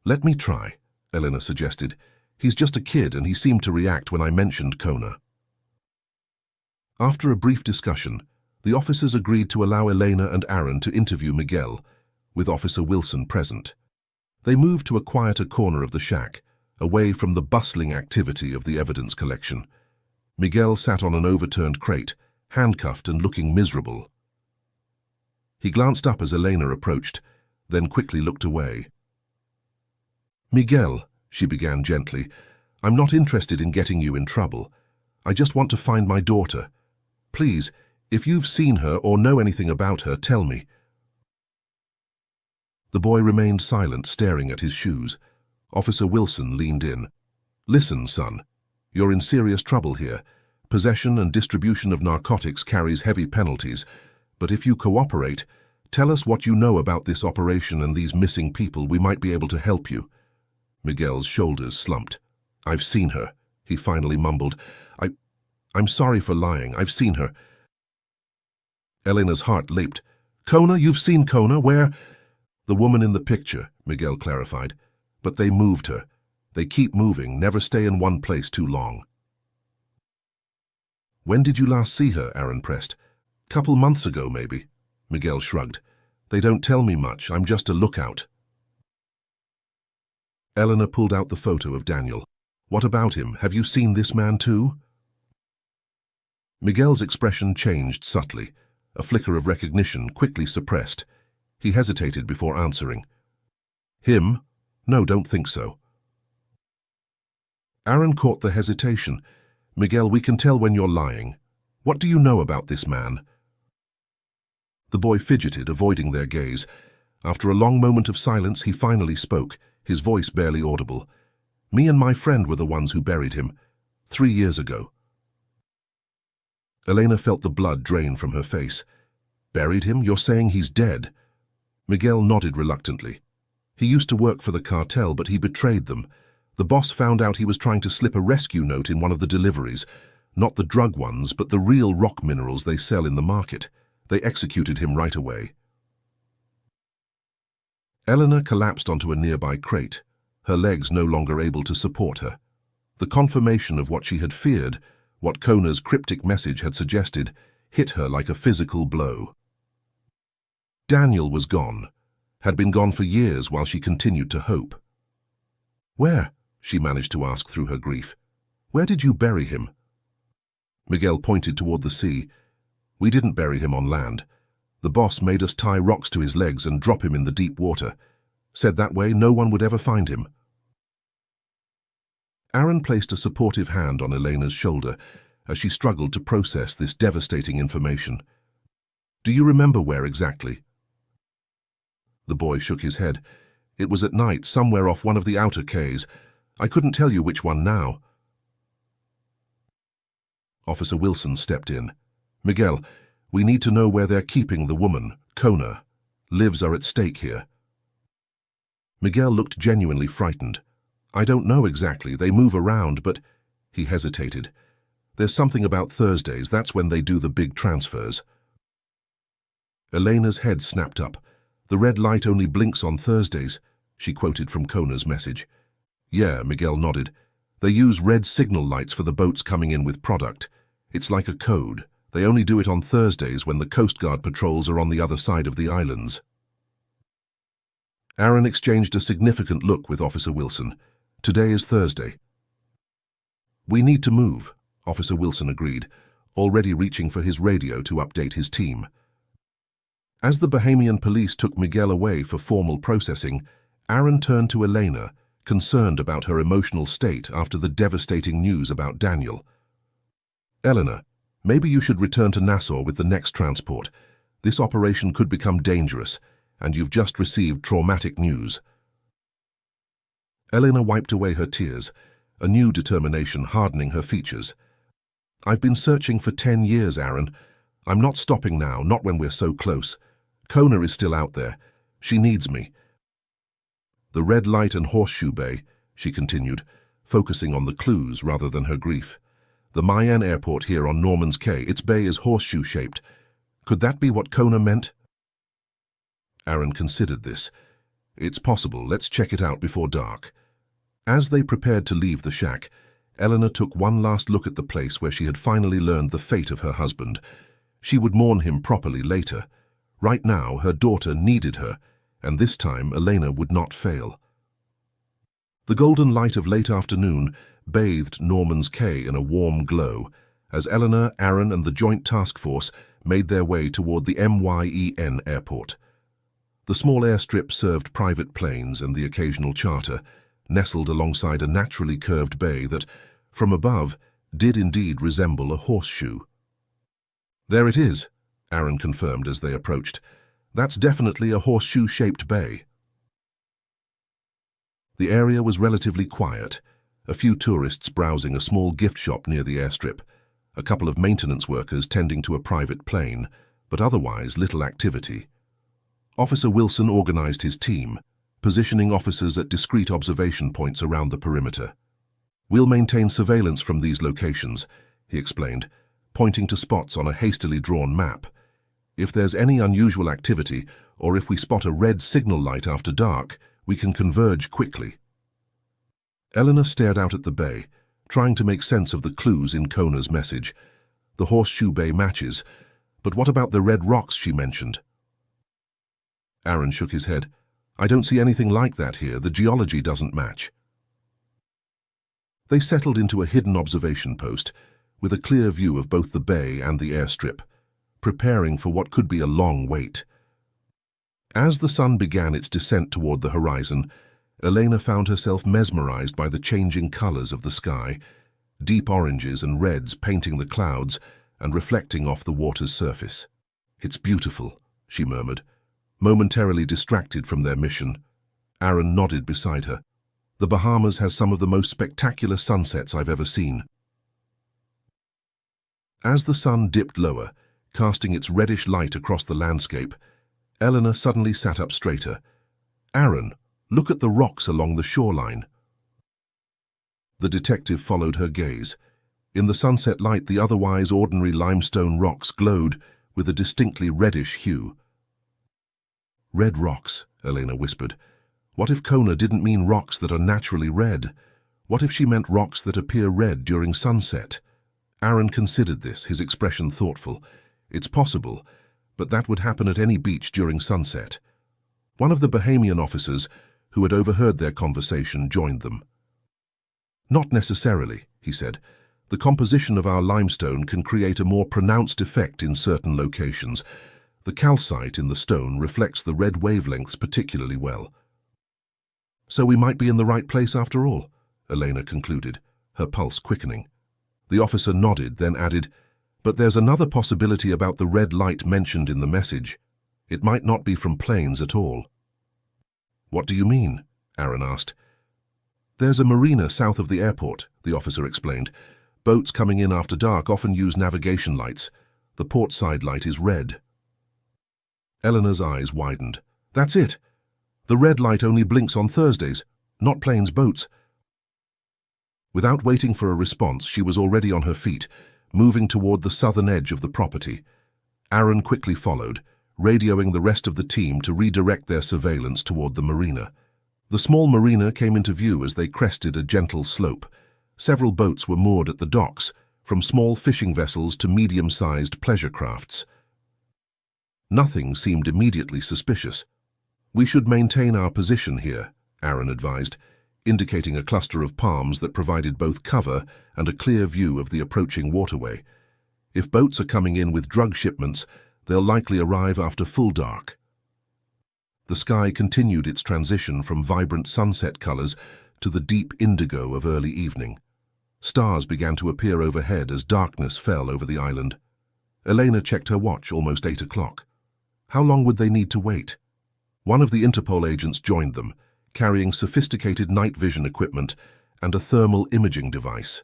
Let me try, Elena suggested. He's just a kid and he seemed to react when I mentioned Kona. After a brief discussion, the officers agreed to allow Elena and Aaron to interview Miguel, with Officer Wilson present. They moved to a quieter corner of the shack, away from the bustling activity of the evidence collection. Miguel sat on an overturned crate, handcuffed and looking miserable. He glanced up as Elena approached, then quickly looked away. Miguel, she began gently, I'm not interested in getting you in trouble. I just want to find my daughter. Please, if you've seen her or know anything about her, tell me. The boy remained silent, staring at his shoes. Officer Wilson leaned in. Listen, son. You're in serious trouble here. Possession and distribution of narcotics carries heavy penalties. But if you cooperate, tell us what you know about this operation and these missing people. We might be able to help you. Miguel's shoulders slumped. I've seen her, he finally mumbled. I'm sorry for lying. I've seen her. Elena's heart leaped. Kona? You've seen Kona? Where? The woman in the picture, Miguel clarified. But they moved her. They keep moving, never stay in one place too long. When did you last see her? Aaron pressed. Couple months ago, maybe. Miguel shrugged. They don't tell me much. I'm just a lookout. Elena pulled out the photo of Daniel. What about him? Have you seen this man too? Miguel's expression changed subtly, a flicker of recognition quickly suppressed. He hesitated before answering. Him? No, don't think so. Aaron caught the hesitation. Miguel, we can tell when you're lying. What do you know about this man? The boy fidgeted, avoiding their gaze. After a long moment of silence, he finally spoke, his voice barely audible. Me and my friend were the ones who buried him, 3 years ago. Elena felt the blood drain from her face. Buried him? You're saying he's dead? Miguel nodded reluctantly. He used to work for the cartel, but he betrayed them. The boss found out he was trying to slip a rescue note in one of the deliveries. Not the drug ones, but the real rock minerals they sell in the market. They executed him right away. Elena collapsed onto a nearby crate, her legs no longer able to support her. The confirmation of what she had feared, what Kona's cryptic message had suggested, hit her like a physical blow. Daniel was gone, had been gone for years while she continued to hope. Where? She managed to ask through her grief. Where did you bury him? Miguel pointed toward the sea. We didn't bury him on land. The boss made us tie rocks to his legs and drop him in the deep water. Said that way no one would ever find him. Aaron placed a supportive hand on Elena's shoulder as she struggled to process this devastating information. Do you remember where exactly? The boy shook his head. It was at night, somewhere off one of the outer quays. I couldn't tell you which one now. Officer Wilson stepped in. Miguel, we need to know where they're keeping the woman, Kona. Lives are at stake here. Miguel looked genuinely frightened. I don't know exactly. They move around, but... He hesitated. There's something about Thursdays. That's when they do the big transfers. Elena's head snapped up. The red light only blinks on Thursdays, she quoted from Kona's message. Yeah, Miguel nodded. They use red signal lights for the boats coming in with product. It's like a code. They only do it on Thursdays when the Coast Guard patrols are on the other side of the islands. Aaron exchanged a significant look with Officer Wilson. Today is Thursday. We need to move, Officer Wilson agreed, already reaching for his radio to update his team. As the Bahamian police took Miguel away for formal processing, Aaron turned to Elena, concerned about her emotional state after the devastating news about Daniel. Elena, maybe you should return to Nassau with the next transport. This operation could become dangerous, and you've just received traumatic news. Elena wiped away her tears, a new determination hardening her features. I've been searching for 10 years, Aaron. I'm not stopping now, not when we're so close. Kona is still out there. She needs me. The red light and Horseshoe Bay, she continued, focusing on the clues rather than her grief. The Mayan airport here on Norman's Cay, its bay is horseshoe-shaped. Could that be what Kona meant? Aaron considered this. It's possible. Let's check it out before dark. As they prepared to leave the shack, Eleanor took one last look at the place where she had finally learned the fate of her husband. She would mourn him properly later. Right now, her daughter needed her, and this time Elena would not fail. The golden light of late afternoon bathed Norman's Cay in a warm glow as Eleanor, Aaron, and the Joint Task Force made their way toward the Mayen airport. The small airstrip served private planes and the occasional charter, nestled alongside a naturally curved bay that, from above, did indeed resemble a horseshoe. There it is, Aaron confirmed as they approached. That's definitely a horseshoe-shaped bay. The area was relatively quiet, a few tourists browsing a small gift shop near the airstrip, a couple of maintenance workers tending to a private plane, but otherwise little activity. Officer Wilson organized his team, positioning officers at discrete observation points around the perimeter. We'll maintain surveillance from these locations, he explained, pointing to spots on a hastily drawn map. If there's any unusual activity, or if we spot a red signal light after dark, we can converge quickly. Eleanor stared out at the bay, trying to make sense of the clues in Kona's message. The Horseshoe Bay matches, but what about the red rocks she mentioned? Aaron shook his head. I don't see anything like that here. The geology doesn't match. They settled into a hidden observation post, with a clear view of both the bay and the airstrip, preparing for what could be a long wait. As the sun began its descent toward the horizon, Elena found herself mesmerized by the changing colors of the sky, deep oranges and reds painting the clouds and reflecting off the water's surface. It's beautiful, she murmured, momentarily distracted from their mission. Aaron nodded beside her. The Bahamas has some of the most spectacular sunsets I've ever seen. As the sun dipped lower, casting its reddish light across the landscape, Eleanor suddenly sat up straighter. Aaron, look at the rocks along the shoreline. The detective followed her gaze. In the sunset light, the otherwise ordinary limestone rocks glowed with a distinctly reddish hue. Red rocks, Elena whispered. What if Kona didn't mean rocks that are naturally red? What if she meant rocks that appear red during sunset? Aaron considered this, his expression thoughtful. It's possible, but that would happen at any beach during sunset. One of the Bahamian officers, who had overheard their conversation, joined them. Not necessarily, he said. The composition of our limestone can create a more pronounced effect in certain locations. The calcite in the stone reflects the red wavelengths particularly well. So we might be in the right place after all, Elena concluded, her pulse quickening. The officer nodded, then added, but there's another possibility about the red light mentioned in the message. It might not be from planes at all. What do you mean? Aaron asked. There's a marina south of the airport, the officer explained, Boats coming in after dark often use navigation lights. The port side light is red. Eleanor's eyes widened. That's it. The red light only blinks on Thursdays, not planes, boats. Without waiting for a response, she was already on her feet, moving toward the southern edge of the property. Aaron quickly followed, radioing the rest of the team to redirect their surveillance toward the marina. The small marina came into view as they crested a gentle slope. Several boats were moored at the docks, from small fishing vessels to medium-sized pleasure crafts. Nothing seemed immediately suspicious. We should maintain our position here, Aaron advised, indicating a cluster of palms that provided both cover and a clear view of the approaching waterway. If boats are coming in with drug shipments, they'll likely arrive after full dark. The sky continued its transition from vibrant sunset colors to the deep indigo of early evening. Stars began to appear overhead as darkness fell over the island. Elena checked her watch, almost 8 o'clock. How long would they need to wait? One of the Interpol agents joined them, carrying sophisticated night vision equipment and a thermal imaging device.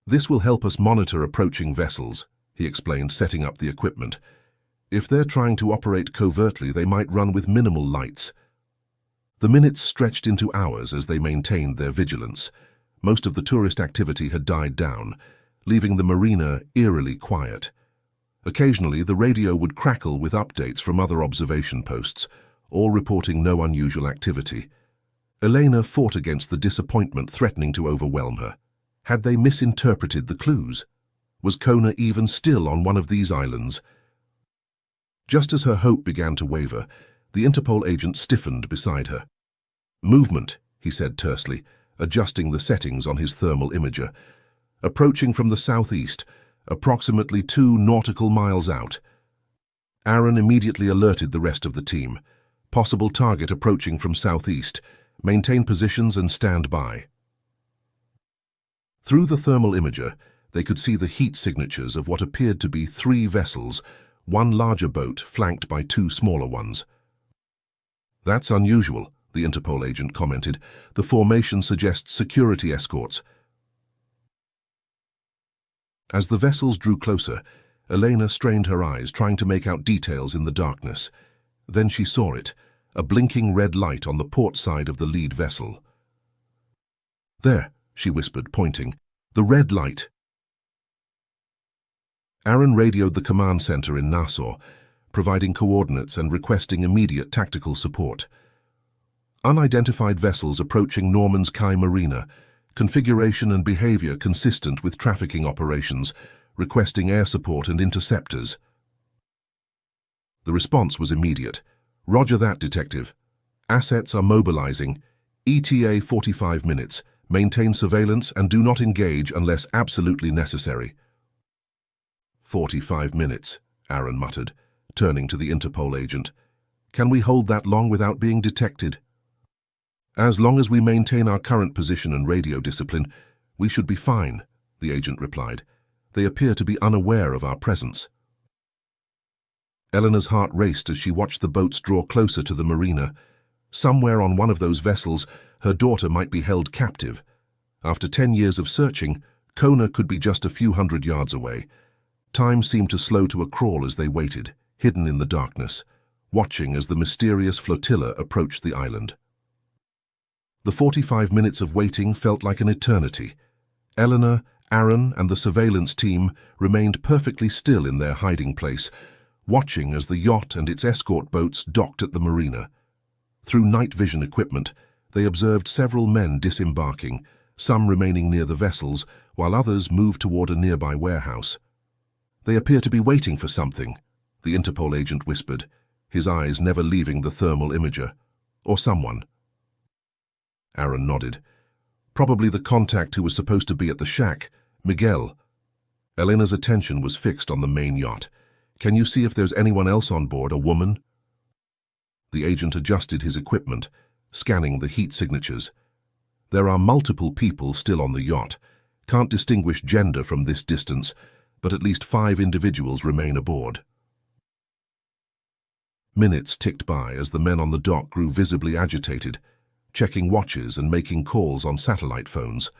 This will help us monitor approaching vessels, he explained, setting up the equipment. If they're trying to operate covertly, they might run with minimal lights. The minutes stretched into hours as they maintained their vigilance. Most of the tourist activity had died down, leaving the marina eerily quiet. Occasionally, the radio would crackle with updates from other observation posts, all reporting no unusual activity. Elena fought against the disappointment threatening to overwhelm her. Had they misinterpreted the clues? Was Kona even still on one of these islands? Just as her hope began to waver, the Interpol agent stiffened beside her. "Movement," he said tersely, adjusting the settings on his thermal imager. "Approaching from the southeast, approximately 2 nautical miles out." Aaron immediately alerted the rest of the team. "Possible target approaching from southeast. Maintain positions and stand by." Through the thermal imager, they could see the heat signatures of what appeared to be 3 vessels, one larger boat flanked by 2 smaller ones. "That's unusual," the Interpol agent commented. "The formation suggests security escorts." As the vessels drew closer, Elena strained her eyes, trying to make out details in the darkness. Then she saw it, a blinking red light on the port side of the lead vessel. "There," she whispered, pointing. "The red light." Aaron radioed the command center in Nassau, providing coordinates and requesting immediate tactical support. Unidentified vessels approaching Norman's Cay Marina, configuration and behavior consistent with trafficking operations, requesting air support and interceptors. The response was immediate. "Roger that, detective. Assets are mobilizing. ETA 45 minutes. Maintain surveillance and do not engage unless absolutely necessary." 45 minutes, Aaron muttered, turning to the Interpol agent. "Can we hold that long without being detected?" "As long as we maintain our current position and radio discipline, we should be fine," the agent replied. "They appear to be unaware of our presence." Eleanor's heart raced as she watched the boats draw closer to the marina. Somewhere on one of those vessels, her daughter might be held captive. After 10 years of searching, Kona could be just a few hundred yards away. Time seemed to slow to a crawl as they waited, hidden in the darkness, watching as the mysterious flotilla approached the island. The 45 minutes of waiting felt like an eternity. Eleanor, Aaron, and the surveillance team remained perfectly still in their hiding place, watching as the yacht and its escort boats docked at the marina. Through night vision equipment, they observed several men disembarking, some remaining near the vessels, while others moved toward a nearby warehouse. "They appear to be waiting for something," the Interpol agent whispered, his eyes never leaving the thermal imager. "Or someone." Aaron nodded. "Probably the contact who was supposed to be at the shack, Miguel." Elena's attention was fixed on the main yacht. "Can you see if there's anyone else on board, a woman?" The agent adjusted his equipment, scanning the heat signatures. "There are multiple people still on the yacht. Can't distinguish gender from this distance, but at least 5 individuals remain aboard." Minutes ticked by as the men on the dock grew visibly agitated, checking watches and making calls on satellite phones.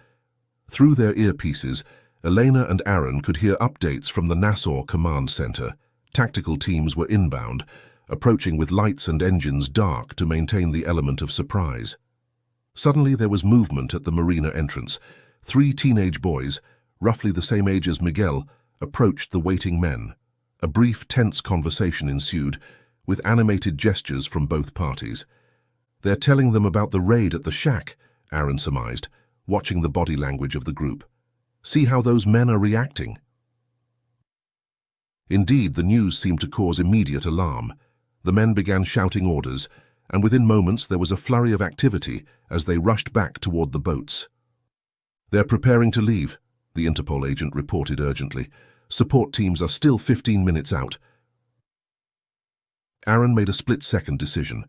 Through their earpieces, Elena and Aaron could hear updates from the Nassau Command Center. Tactical teams were inbound, approaching with lights and engines dark to maintain the element of surprise. Suddenly there was movement at the marina entrance. 3 teenage boys, roughly the same age as Miguel, approached the waiting men. A brief, tense conversation ensued, with animated gestures from both parties. "They're telling them about the raid at the shack," Aaron surmised, watching the body language of the group. "See how those men are reacting." Indeed, the news seemed to cause immediate alarm. The men began shouting orders, and within moments there was a flurry of activity as they rushed back toward the boats. "They're preparing to leave," the Interpol agent reported urgently. "Support teams are still 15 minutes out." Aaron made a split-second decision.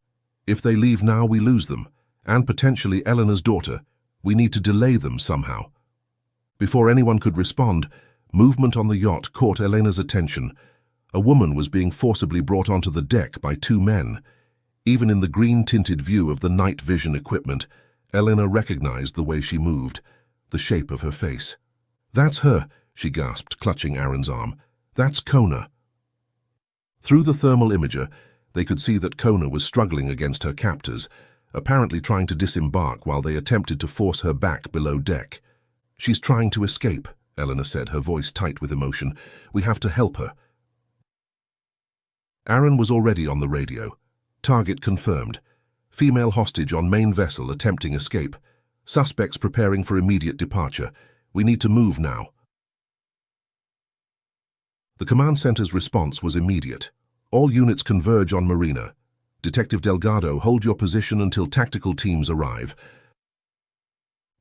If they leave now, we lose them, and potentially Eleanor's daughter. We need to delay them somehow. Before anyone could respond, movement on the yacht caught Elena's attention. A woman was being forcibly brought onto the deck by 2 men. Even in the green-tinted view of the night vision equipment, Elena recognized the way she moved, the shape of her face. "That's her," she gasped, clutching Aaron's arm. "That's Kona." Through the thermal imager, they could see that Kona was struggling against her captors, apparently trying to disembark while they attempted to force her back below deck. "She's trying to escape," Elena said, her voice tight with emotion. "We have to help her." Aaron was already on the radio. Target confirmed. Female hostage on main vessel attempting escape. Suspects preparing for immediate departure. We need to move now. The command center's response was immediate. "All units converge on Marina. Detective Delgado, hold your position until tactical teams arrive."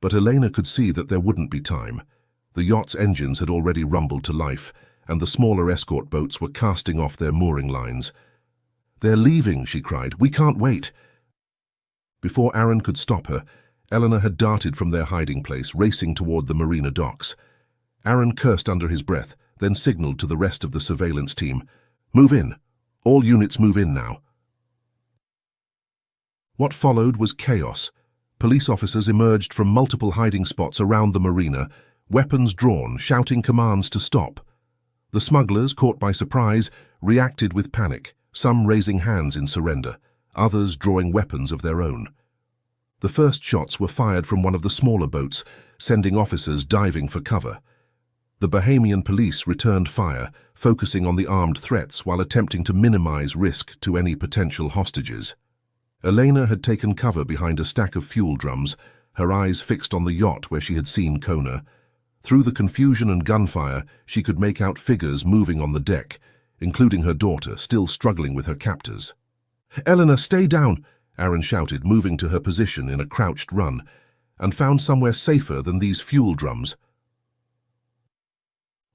But Elena could see that there wouldn't be time. The yacht's engines had already rumbled to life, and the smaller escort boats were casting off their mooring lines. "They're leaving," she cried. "We can't wait." Before Aaron could stop her, Elena had darted from their hiding place, racing toward the marina docks. Aaron cursed under his breath, then signaled to the rest of the surveillance team. "Move in. All units move in now." What followed was chaos. Police officers emerged from multiple hiding spots around the marina, weapons drawn, shouting commands to stop. The smugglers, caught by surprise, reacted with panic, some raising hands in surrender, others drawing weapons of their own. The first shots were fired from one of the smaller boats, sending officers diving for cover. The Bahamian police returned fire, focusing on the armed threats while attempting to minimize risk to any potential hostages. Elena had taken cover behind a stack of fuel drums, her eyes fixed on the yacht where she had seen Kona. Through the confusion and gunfire, she could make out figures moving on the deck, including her daughter, still struggling with her captors. "Elena, stay down!" Aaron shouted, moving to her position in a crouched run, and found somewhere safer than these fuel drums.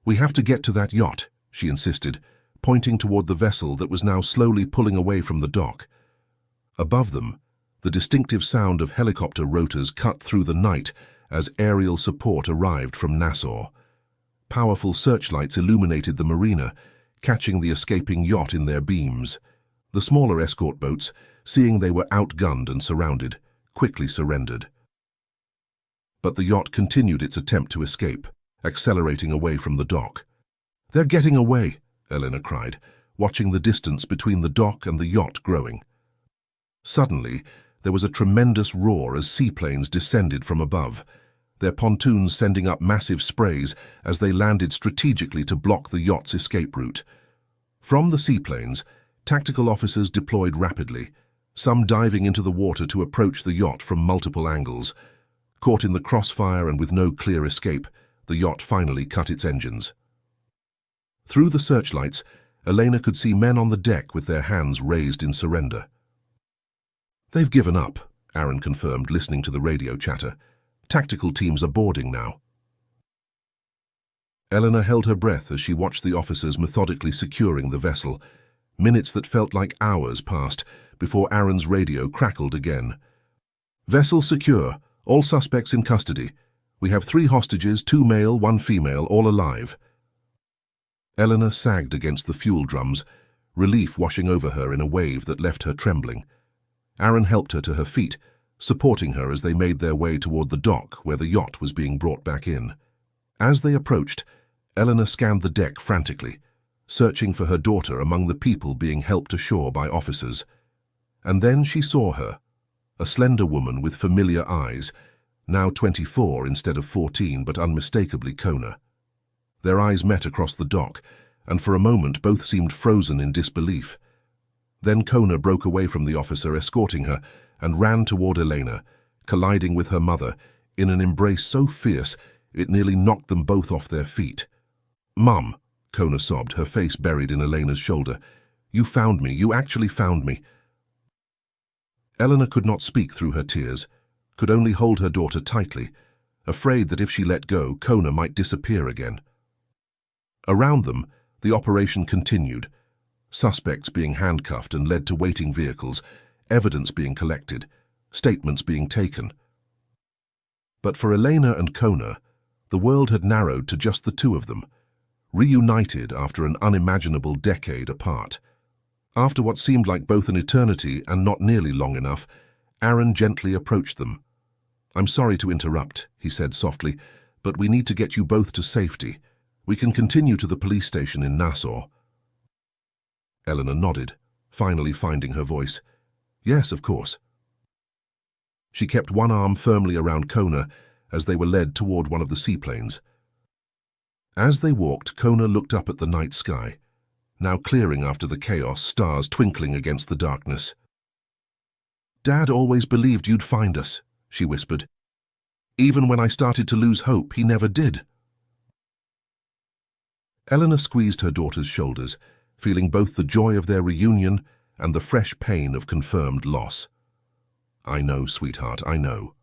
"We have to get to that yacht," she insisted, pointing toward the vessel that was now slowly pulling away from the dock. Above them, the distinctive sound of helicopter rotors cut through the night as aerial support arrived from Nassau. Powerful searchlights illuminated the marina, catching the escaping yacht in their beams. The smaller escort boats, seeing they were outgunned and surrounded, quickly surrendered. But the yacht continued its attempt to escape, accelerating away from the dock. "They're getting away," Elena cried, watching the distance between the dock and the yacht growing. Suddenly, there was a tremendous roar as seaplanes descended from above, their pontoons sending up massive sprays as they landed strategically to block the yacht's escape route. From the seaplanes, tactical officers deployed rapidly, some diving into the water to approach the yacht from multiple angles. Caught in the crossfire and with no clear escape, the yacht finally cut its engines. Through the searchlights, Elena could see men on the deck with their hands raised in surrender. "They've given up," Aaron confirmed, listening to the radio chatter. "Tactical teams are boarding now." Elena held her breath as she watched the officers methodically securing the vessel. Minutes that felt like hours passed before Aaron's radio crackled again. "Vessel secure. All suspects in custody. We have 3 hostages, 2 male, 1 female, all alive." Elena sagged against the fuel drums, relief washing over her in a wave that left her trembling. Aaron helped her to her feet, supporting her as they made their way toward the dock where the yacht was being brought back in. As they approached, Eleanor scanned the deck frantically, searching for her daughter among the people being helped ashore by officers. And then she saw her, a slender woman with familiar eyes, now 24 instead of 14, but unmistakably Kona. Their eyes met across the dock, and for a moment both seemed frozen in disbelief. Then Kona broke away from the officer escorting her and ran toward Elena, colliding with her mother in an embrace so fierce it nearly knocked them both off their feet. "Mum," Kona sobbed, her face buried in Elena's shoulder. "You found me. You actually found me." Eleanor could not speak through her tears, could only hold her daughter tightly, afraid that if she let go, Kona might disappear again. Around them, the operation continued, suspects being handcuffed and led to waiting vehicles, evidence being collected, statements being taken. But for Elena and Kona, the world had narrowed to just the two of them, reunited after an unimaginable decade apart. After what seemed like both an eternity and not nearly long enough, Aaron gently approached them. "I'm sorry to interrupt," he said softly, "but we need to get you both to safety. We can continue to the police station in Nassau." Eleanor nodded, finally finding her voice. "Yes, of course." She kept one arm firmly around Kona as they were led toward one of the seaplanes. As they walked, Kona looked up at the night sky, now clearing after the chaos, stars twinkling against the darkness. "Dad always believed you'd find us," she whispered. "Even when I started to lose hope, he never did." Eleanor squeezed her daughter's shoulders, feeling both the joy of their reunion and the fresh pain of confirmed loss. "I know, sweetheart, I know."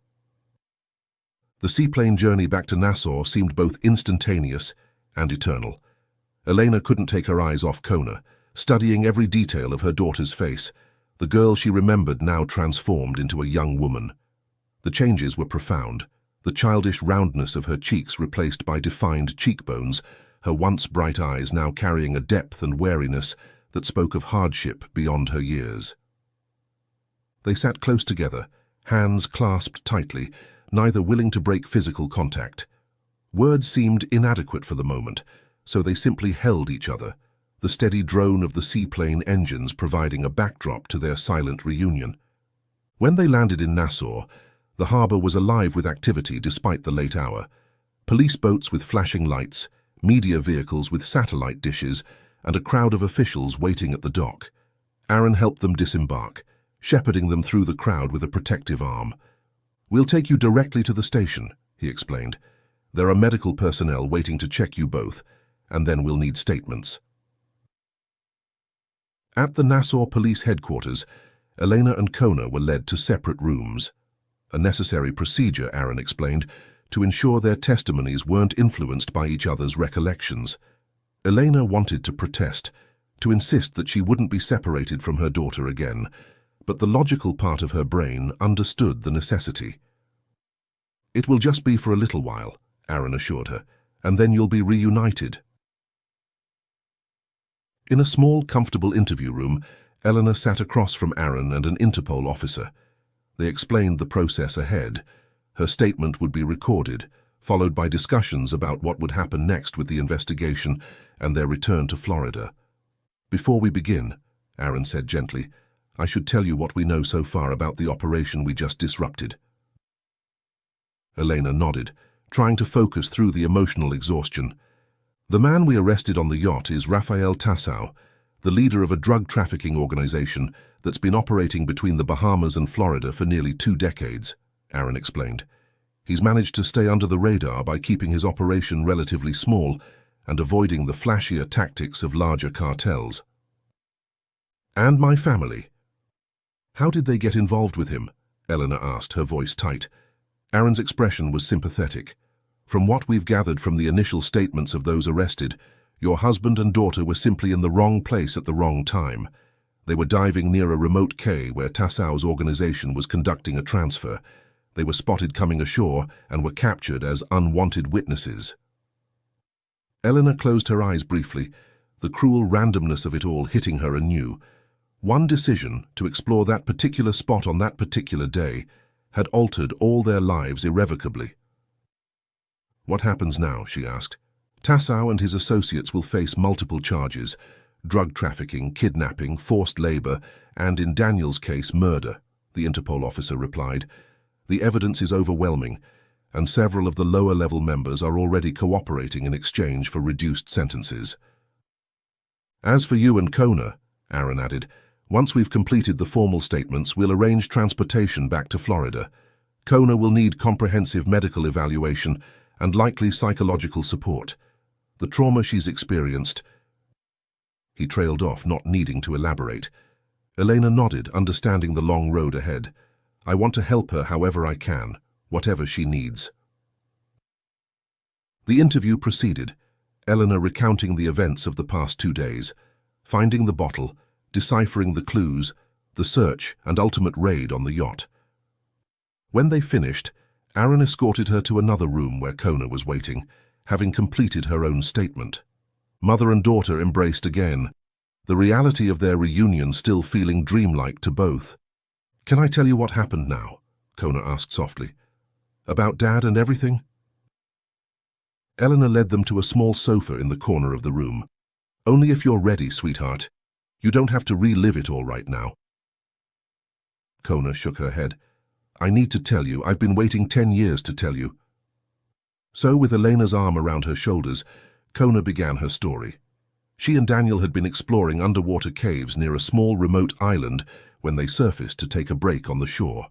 The seaplane journey back to Nassau seemed both instantaneous and eternal. Elena couldn't take her eyes off Kona, studying every detail of her daughter's face, the girl she remembered now transformed into a young woman. The changes were profound, the childish roundness of her cheeks replaced by defined cheekbones, her once bright eyes now carrying a depth and wariness that spoke of hardship beyond her years. They sat close together, hands clasped tightly, neither willing to break physical contact. Words seemed inadequate for the moment, so they simply held each other, the steady drone of the seaplane engines providing a backdrop to their silent reunion. When they landed in Nassau, the harbour was alive with activity despite the late hour. Police boats with flashing lights, media vehicles with satellite dishes, and a crowd of officials waiting at the dock. Aaron helped them disembark, shepherding them through the crowd with a protective arm. "We'll take you directly to the station," he explained. "There are medical personnel waiting to check you both, and then we'll need statements." At the Nassau Police Headquarters, Elena and Kona were led to separate rooms. A necessary procedure, Aaron explained, to ensure their testimonies weren't influenced by each other's recollections. Elena wanted to protest, to insist that she wouldn't be separated from her daughter again, but the logical part of her brain understood the necessity. "It will just be for a little while," Aaron assured her, "and then you'll be reunited." In a small, comfortable interview room, Eleanor sat across from Aaron and an Interpol officer. They explained the process ahead. Her statement would be recorded, followed by discussions about what would happen next with the investigation and their return to Florida. "Before we begin," Aaron said gently, "I should tell you what we know so far about the operation we just disrupted." Elena nodded, trying to focus through the emotional exhaustion. "The man we arrested on the yacht is Rafael Tassau, the leader of a drug trafficking organization that's been operating between the Bahamas and Florida for nearly 2 decades, Aaron explained. "He's managed to stay under the radar by keeping his operation relatively small and avoiding the flashier tactics of larger cartels." "And my family." "How did they get involved with him?" Eleanor asked, her voice tight. Aaron's expression was sympathetic. "From what we've gathered from the initial statements of those arrested, your husband and daughter were simply in the wrong place at the wrong time. They were diving near a remote quay where Tassau's organization was conducting a transfer. They were spotted coming ashore and were captured as unwanted witnesses." Eleanor closed her eyes briefly, the cruel randomness of it all hitting her anew. One decision, to explore that particular spot on that particular day, had altered all their lives irrevocably. "What happens now?" she asked. "Tassau and his associates will face multiple charges: drug trafficking, kidnapping, forced labor, and, in Daniel's case, murder," the Interpol officer replied. "The evidence is overwhelming, and several of the lower-level members are already cooperating in exchange for reduced sentences." "As for you and Kona," Aaron added, "once we've completed the formal statements, we'll arrange transportation back to Florida. Kona will need comprehensive medical evaluation and likely psychological support. The trauma she's experienced—" He trailed off, not needing to elaborate. Elena nodded, understanding the long road ahead. "I want to help her however I can, whatever she needs." The interview proceeded, Elena recounting the events of the past 2 days, finding the bottle, deciphering the clues, the search and ultimate raid on the yacht. When they finished, Aaron escorted her to another room where Kona was waiting, having completed her own statement. Mother and daughter embraced again, the reality of their reunion still feeling dreamlike to both. "Can I tell you what happened now?" Kona asked softly. "About Dad and everything?" Elena led them to a small sofa in the corner of the room. "Only if you're ready, sweetheart. You don't have to relive it all right now." Kona shook her head. "I need to tell you. I've been waiting 10 years to tell you." So, with Elena's arm around her shoulders, Kona began her story. She and Daniel had been exploring underwater caves near a small remote island when they surfaced to take a break on the shore.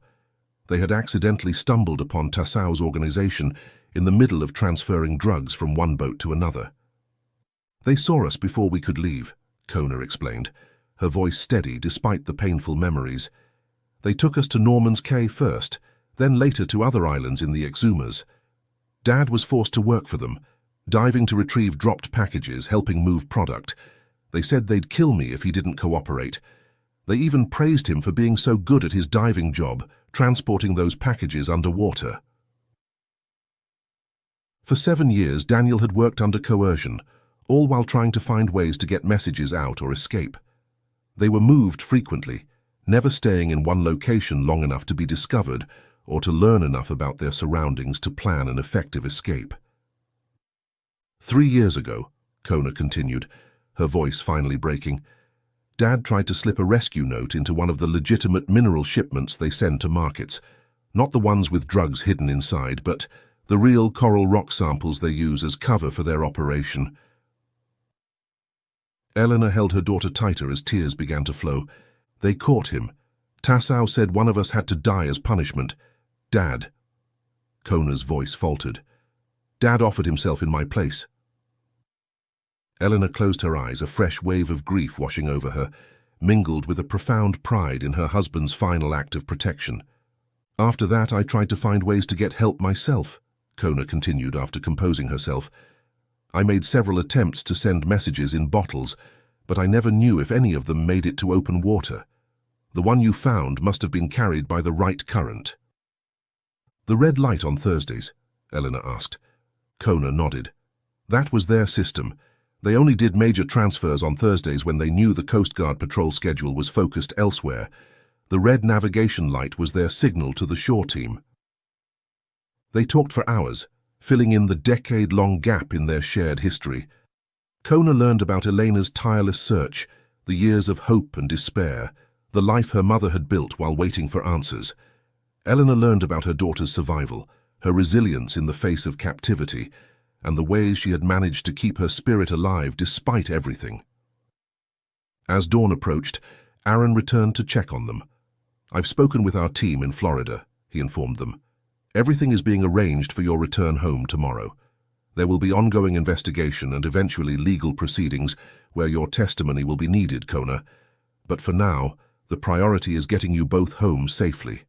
They had accidentally stumbled upon Tassau's organization in the middle of transferring drugs from one boat to another. "They saw us before we could leave," Kona explained, her voice steady despite the painful memories. "They took us to Norman's Cay first, then later to other islands in the Exumas. Dad was forced to work for them, diving to retrieve dropped packages, helping move product. They said they'd kill me if he didn't cooperate. They even praised him for being so good at his diving job, transporting those packages underwater." For 7 years, Daniel had worked under coercion, all while trying to find ways to get messages out or escape. They were moved frequently, never staying in one location long enough to be discovered or to learn enough about their surroundings to plan an effective escape. 3 years ago, Kona continued, her voice finally breaking, Dad tried to slip a rescue note into one of the legitimate mineral shipments they send to markets, not the ones with drugs hidden inside, but the real coral rock samples they use as cover for their operation. Elena held her daughter tighter as tears began to flow. "They caught him. Tassau said one of us had to die as punishment. Dad." Kona's voice faltered. "Dad offered himself in my place." Elena closed her eyes, a fresh wave of grief washing over her, mingled with a profound pride in her husband's final act of protection. "After that, I tried to find ways to get help myself," Kona continued after composing herself. "I made several attempts to send messages in bottles, but I never knew if any of them made it to open water. The one you found must have been carried by the right current." "The red light on Thursdays?" Elena asked. Kona nodded. "That was their system. They only did major transfers on Thursdays when they knew the Coast Guard patrol schedule was focused elsewhere. The red navigation light was their signal to the shore team." They talked for hours, filling in the decade-long gap in their shared history. Kona learned about Elena's tireless search, the years of hope and despair, the life her mother had built while waiting for answers. Elena learned about her daughter's survival, her resilience in the face of captivity, and the ways she had managed to keep her spirit alive despite everything. As dawn approached, Aaron returned to check on them. "I've spoken with our team in Florida," he informed them. "Everything is being arranged for your return home tomorrow. There will be ongoing investigation and eventually legal proceedings where your testimony will be needed, Kona. But for now, the priority is getting you both home safely."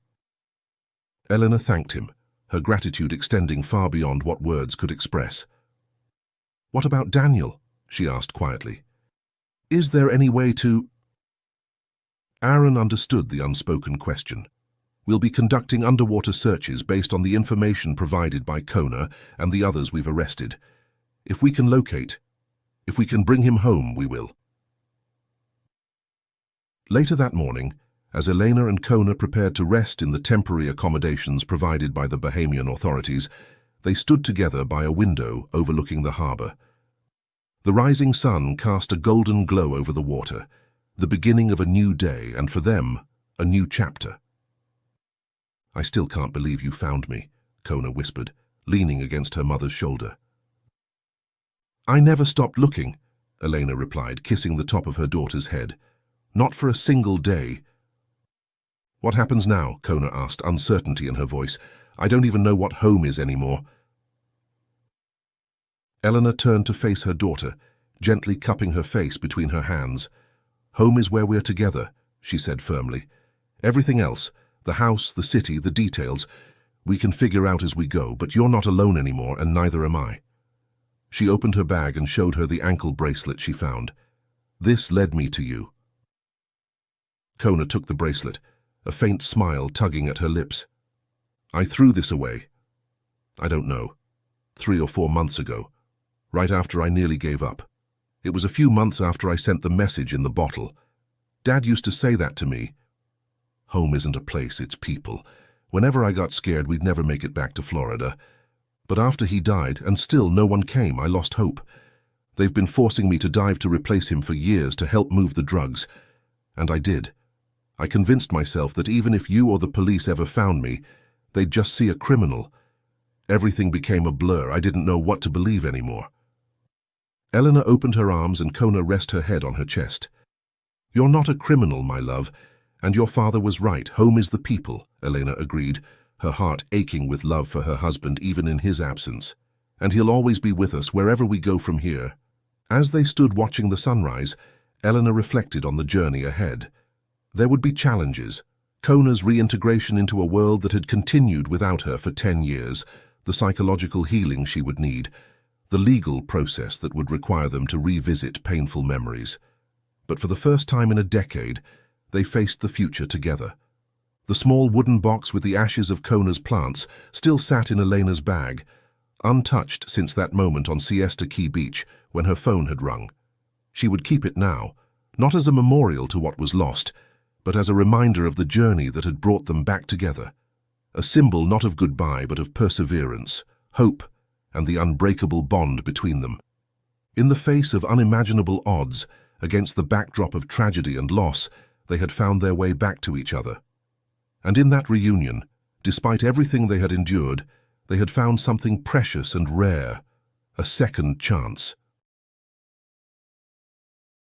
Elena thanked him, her gratitude extending far beyond what words could express. "What about Daniel?" she asked quietly. "Is there any way to—" Aaron understood the unspoken question. "We'll be conducting underwater searches based on the information provided by Kona and the others we've arrested. If we can bring him home, we will." Later that morning, As Elena and Kona prepared to rest in the temporary accommodations provided by the Bahamian authorities, they stood together by a window overlooking the harbor. The rising sun cast a golden glow over the water, the beginning of a new day, and for them, a new chapter. "I still can't believe you found me," Kona whispered, leaning against her mother's shoulder. "I never stopped looking," Elena replied, kissing the top of her daughter's head. "Not for a single day." "What happens now?" Kona asked, uncertainty in her voice. "I don't even know what home is anymore." Elena turned to face her daughter, gently cupping her face between her hands. "Home is where we're together," she said firmly. "Everything else, the house, the city, the details, we can figure out as we go, but you're not alone anymore, and neither am I." She opened her bag and showed her the ankle bracelet she found. "This led me to you." Kona took the bracelet, a faint smile tugging at her lips. "I threw this away. I don't know, 3 or 4 months ago, right after I nearly gave up. It was a few months after I sent the message in the bottle. Dad used to say that to me. Home isn't a place, it's people. Whenever I got scared we'd never make it back to Florida. But after he died, and still no one came, I lost hope. They've been forcing me to dive to replace him for years to help move the drugs. And I did. I convinced myself that even if you or the police ever found me, they'd just see a criminal. Everything became a blur. I didn't know what to believe anymore." Elena opened her arms and Kona rested her head on her chest. "You're not a criminal, my love, and your father was right. Home is the people," Elena agreed, her heart aching with love for her husband even in his absence. "And he'll always be with us wherever we go from here." As they stood watching the sunrise, Elena reflected on the journey ahead. There would be challenges. Kona's reintegration into a world that had continued without her for 10 years, the psychological healing she would need, the legal process that would require them to revisit painful memories. But for the first time in a decade, they faced the future together. The small wooden box with the ashes of Kona's plants still sat in Elena's bag, untouched since that moment on Siesta Key Beach when her phone had rung. She would keep it now, not as a memorial to what was lost, but as a reminder of the journey that had brought them back together. A symbol not of goodbye but of perseverance, hope, and the unbreakable bond between them. In the face of unimaginable odds, against the backdrop of tragedy and loss, they had found their way back to each other. And in that reunion, despite everything they had endured, they had found something precious and rare, a second chance.